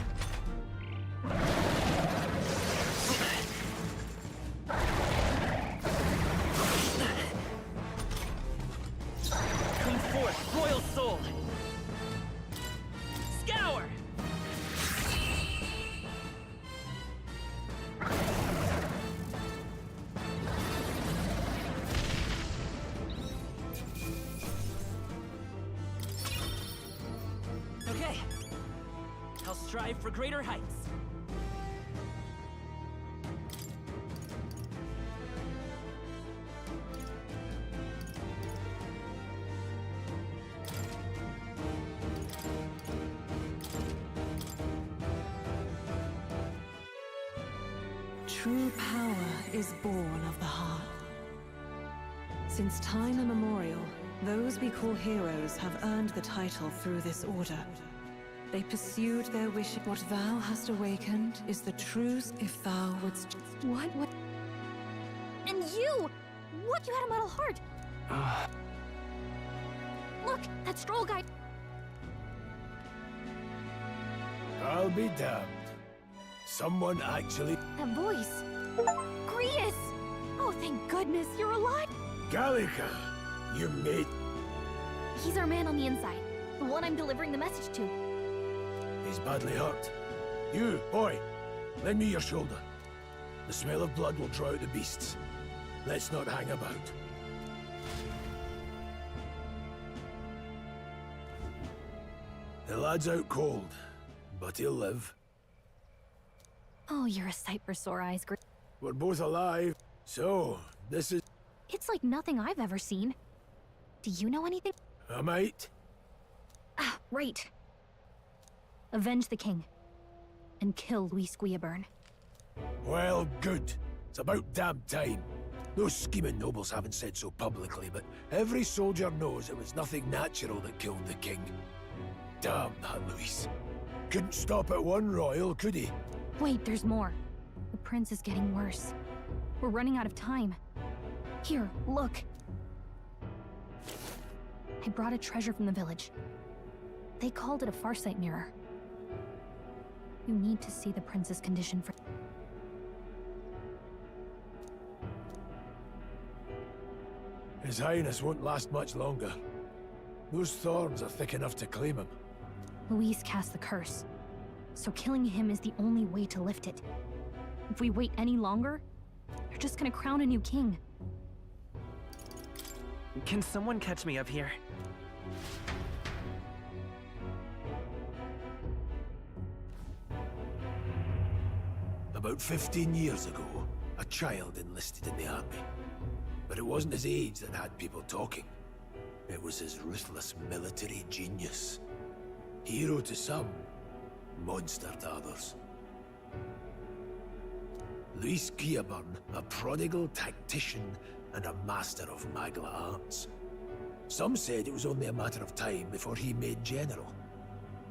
Come forth, Royal Soul! Scour! Okay. I'll strive for greater heights. True power is born of the heart. Since time immemorial, those we call heroes have earned the title through this order. They pursued their wish. What thou hast awakened is the truth if thou wouldst... What? And you! What? You had a metal heart! Look, that stroll guy... I'll be damned. Someone actually... That voice... Grius! Oh, thank goodness, you're alive! Gallica! You made... He's our man on the inside. The one I'm delivering the message to. He's badly hurt. You, boy, lend me your shoulder. The smell of blood will draw out the beasts. Let's not hang about. The lad's out cold, but he'll live. Oh, you're a sight for sore eyes, Grius. We're both alive, so this is... It's like nothing I've ever seen. Do you know anything? I might. Ah, right. Avenge the king. And kill Luis Guillaburn. Well, good. It's about damn time. Those scheming nobles haven't said so publicly, but every soldier knows it was nothing natural that killed the king. Damn that Luis. Couldn't stop at one royal, could he? Wait, there's more. The prince is getting worse. We're running out of time. Here, look. I brought a treasure from the village. They called it a farsight mirror. You need to see the prince's condition for... His Highness won't last much longer. Those thorns are thick enough to claim him. Luis cast the curse, so killing him is the only way to lift it. If we wait any longer, you're just gonna crown a new king. Can someone catch me up here? About 15 years ago, a child enlisted in the army. But it wasn't his age that had people talking. It was his ruthless military genius. Hero to some, monster to others. Luis Guillaburn, a prodigal tactician and a master of Magla arts. Some said it was only a matter of time before he made general.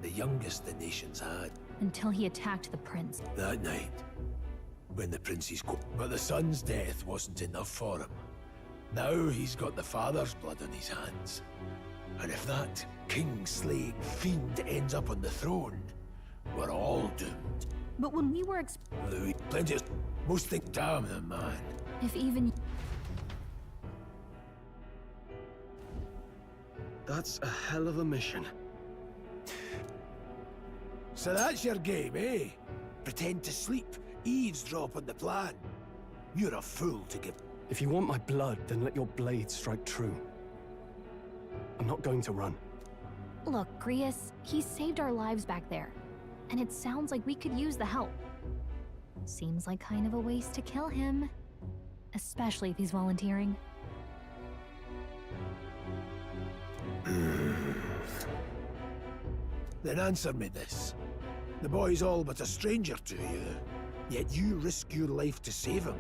The youngest the nations had. Until he attacked the prince. That night, when the prince's but the son's death wasn't enough for him. Now he's got the father's blood on his hands. And if that king-slaying fiend ends up on the throne, we're all doomed. But when we were Louis, plenty of... Most think, damn the man. If even... That's a hell of a mission. So that's your game, eh? Pretend to sleep, eavesdrop on the plan. You're a fool to give... If you want my blood, then let your blade strike true. I'm not going to run. Look, Grius, he saved our lives back there. And it sounds like we could use the help. Seems like kind of a waste to kill him. Especially if he's volunteering. Then answer me this. The boy's all but a stranger to you, yet you risk your life to save him.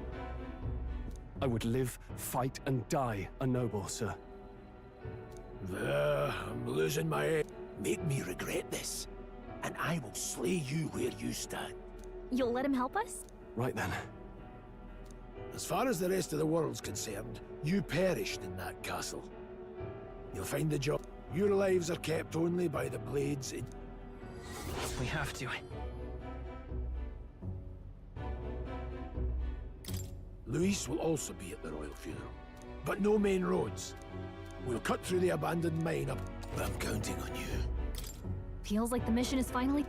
I would live, fight, and die a noble, sir. There, I'm losing my head. Make me regret this, and I will slay you where you stand. You'll let him help us? Right then. As far as the rest of the world's concerned, you perished in that castle. You'll find the job. Your lives are kept only by the blades in... We have to. Luis will also be at the royal funeral, but no main roads. We'll cut through the abandoned mine up. I'm counting on you. Feels like the mission is finally...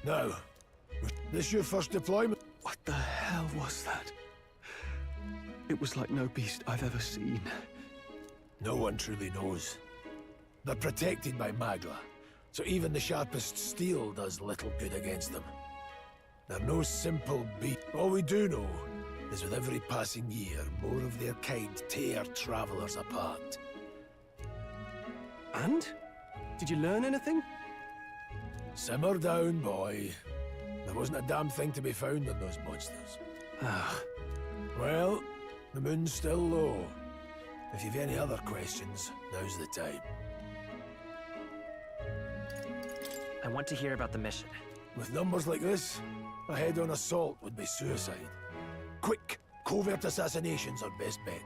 Now, this your first deployment? What the hell was that? It was like no beast I've ever seen. No one truly knows. They're protected by Magla, so even the sharpest steel does little good against them. They're no simple beast. All we do know is with every passing year, more of their kind tear travelers apart. And? Did you learn anything? Simmer down, boy. There wasn't a damn thing to be found on those monsters. Ah. Well, the moon's still low. If you've any other questions, now's the time. I want to hear about the mission. With numbers like this, a head-on assault would be suicide. Quick, covert assassinations are best bet.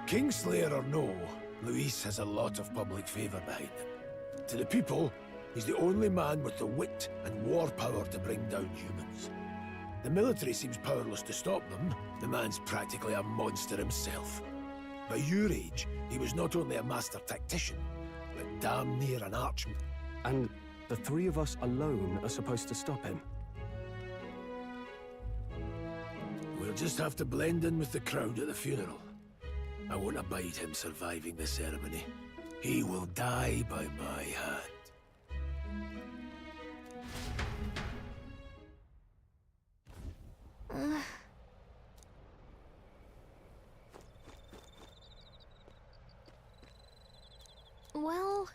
Kingslayer or no, Luis has a lot of public favor behind him. To the people, he's the only man with the wit and war power to bring down humans. The military seems powerless to stop them. The man's practically a monster himself. By your age, he was not only a master tactician, but damn near an archman. And the three of us alone are supposed to stop him. We'll just have to blend in with the crowd at the funeral. I won't abide him surviving the ceremony. He will die by my hand. Well...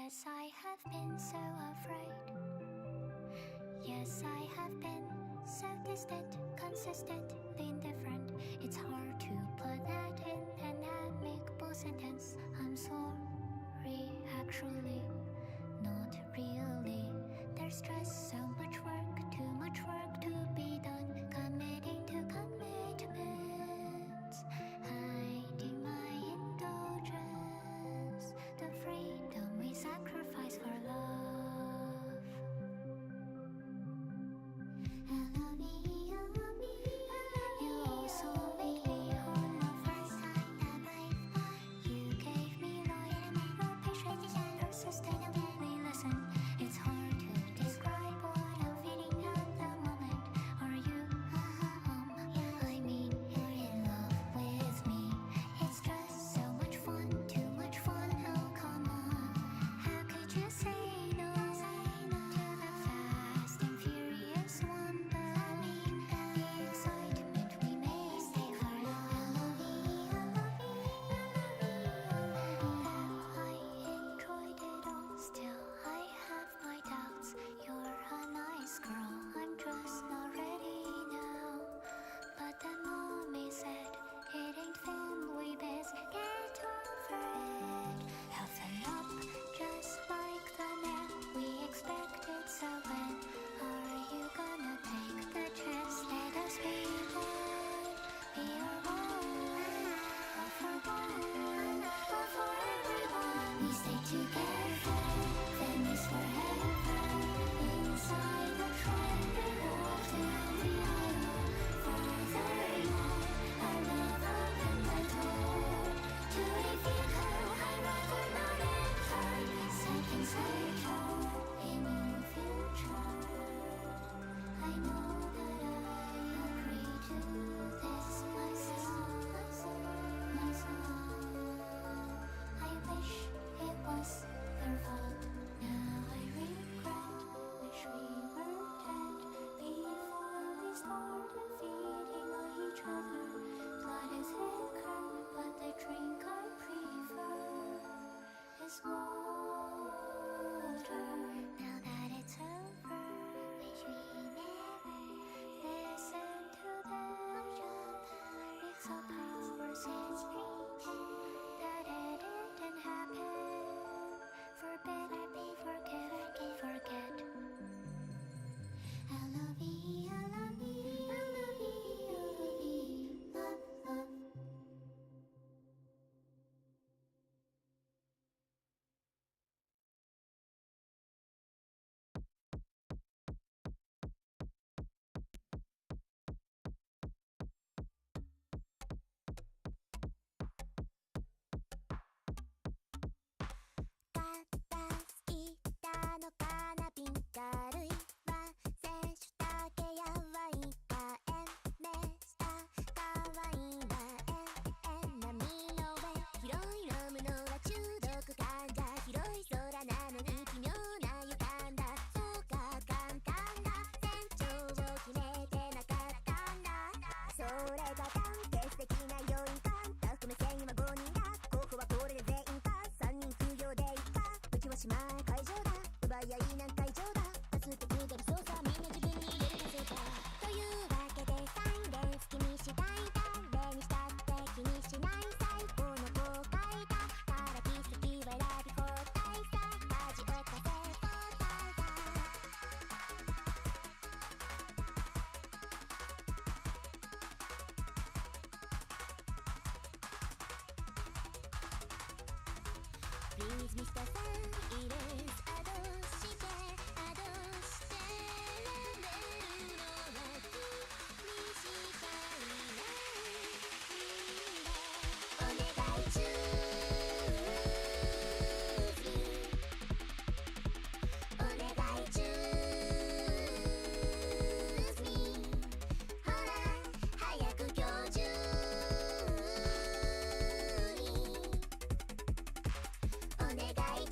Yes, I have been so afraid. Yes, I have been so distant, consistently indifferent. It's hard to put that in an amicable sentence. I'm sorry, actually, not really. There's just so much work, too much work to be done. Committing to commitments, hiding my indulgence, the freedom we sacrifice for love. I love me, you also made me whole the first time that you gave me loyalty, your patience and persistently listen. It's hard to describe what I'm feeling at the moment. Are you, I mean, you're in love with me. It's just so much fun, too much fun, oh come on. How could you say no to the fast and furious one? But I mean, the excitement we may stay for long. I love you, I enjoyed it all. Still, I have my doubts. You're a nice girl, I'm just not ready now. But then mommy said, it ain't film, we best get over it. Healthen up, just like the man we expected. So when are you gonna take the chance? Let us be one, be our one, all for one, all for everyone. We stay together, then it's forever. Inside the trend, we walk down the aisle. Furthermore, our love opened the door to a vehicle I'd rather not enter. Seconds later, a new future. I know that I agree to this myself. I wish it was their fault. Now I regret. Wish we were dead before we started feeding on each other. Blood is liquor, but the drink I prefer is water. Now that it's over, wish we never listened to them. It's a power since that it didn't happen. Forbid, forget. I love you, I love you, I love you, love, love. Please, Mr. Sun, it is adoshite, renderu no ga kimi shikai nai. Onegai, choose me. Onegai, choose me. Hora, hayaku kyōju ni. Onegai,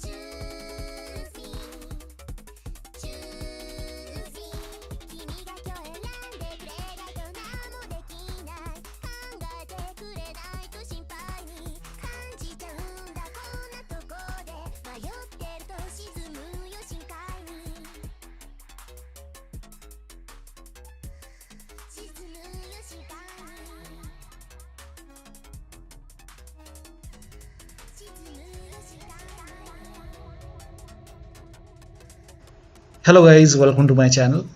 Hello guys, welcome to my channel.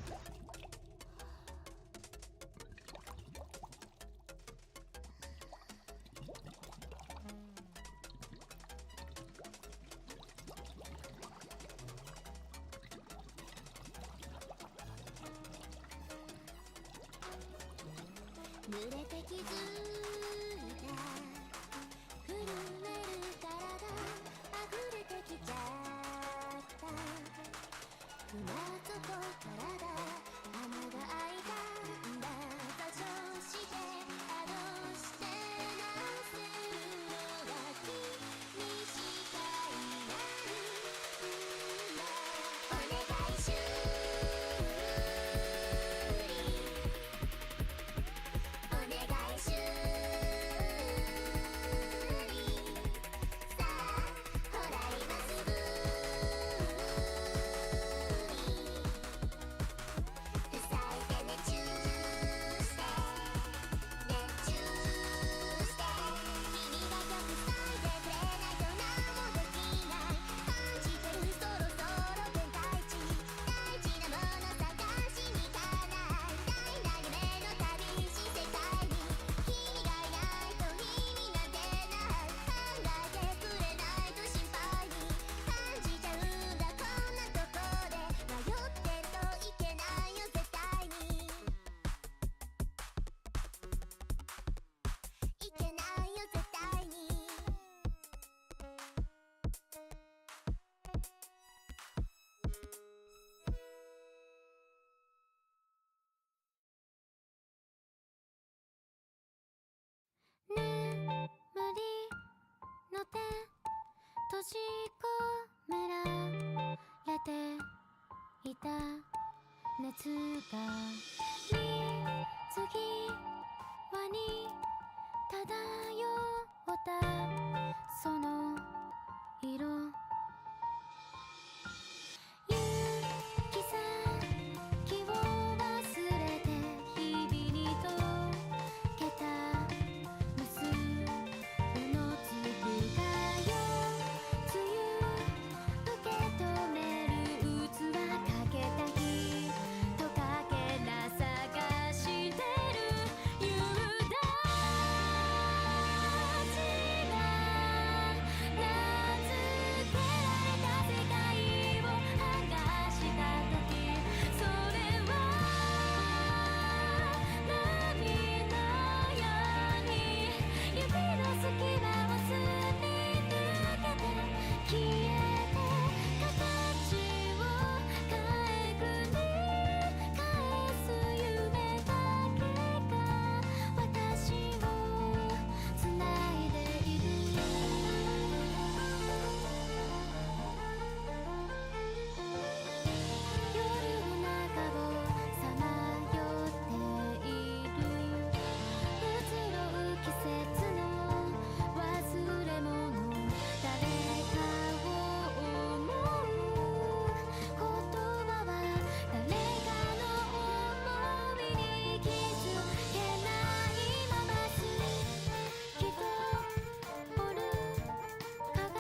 Iro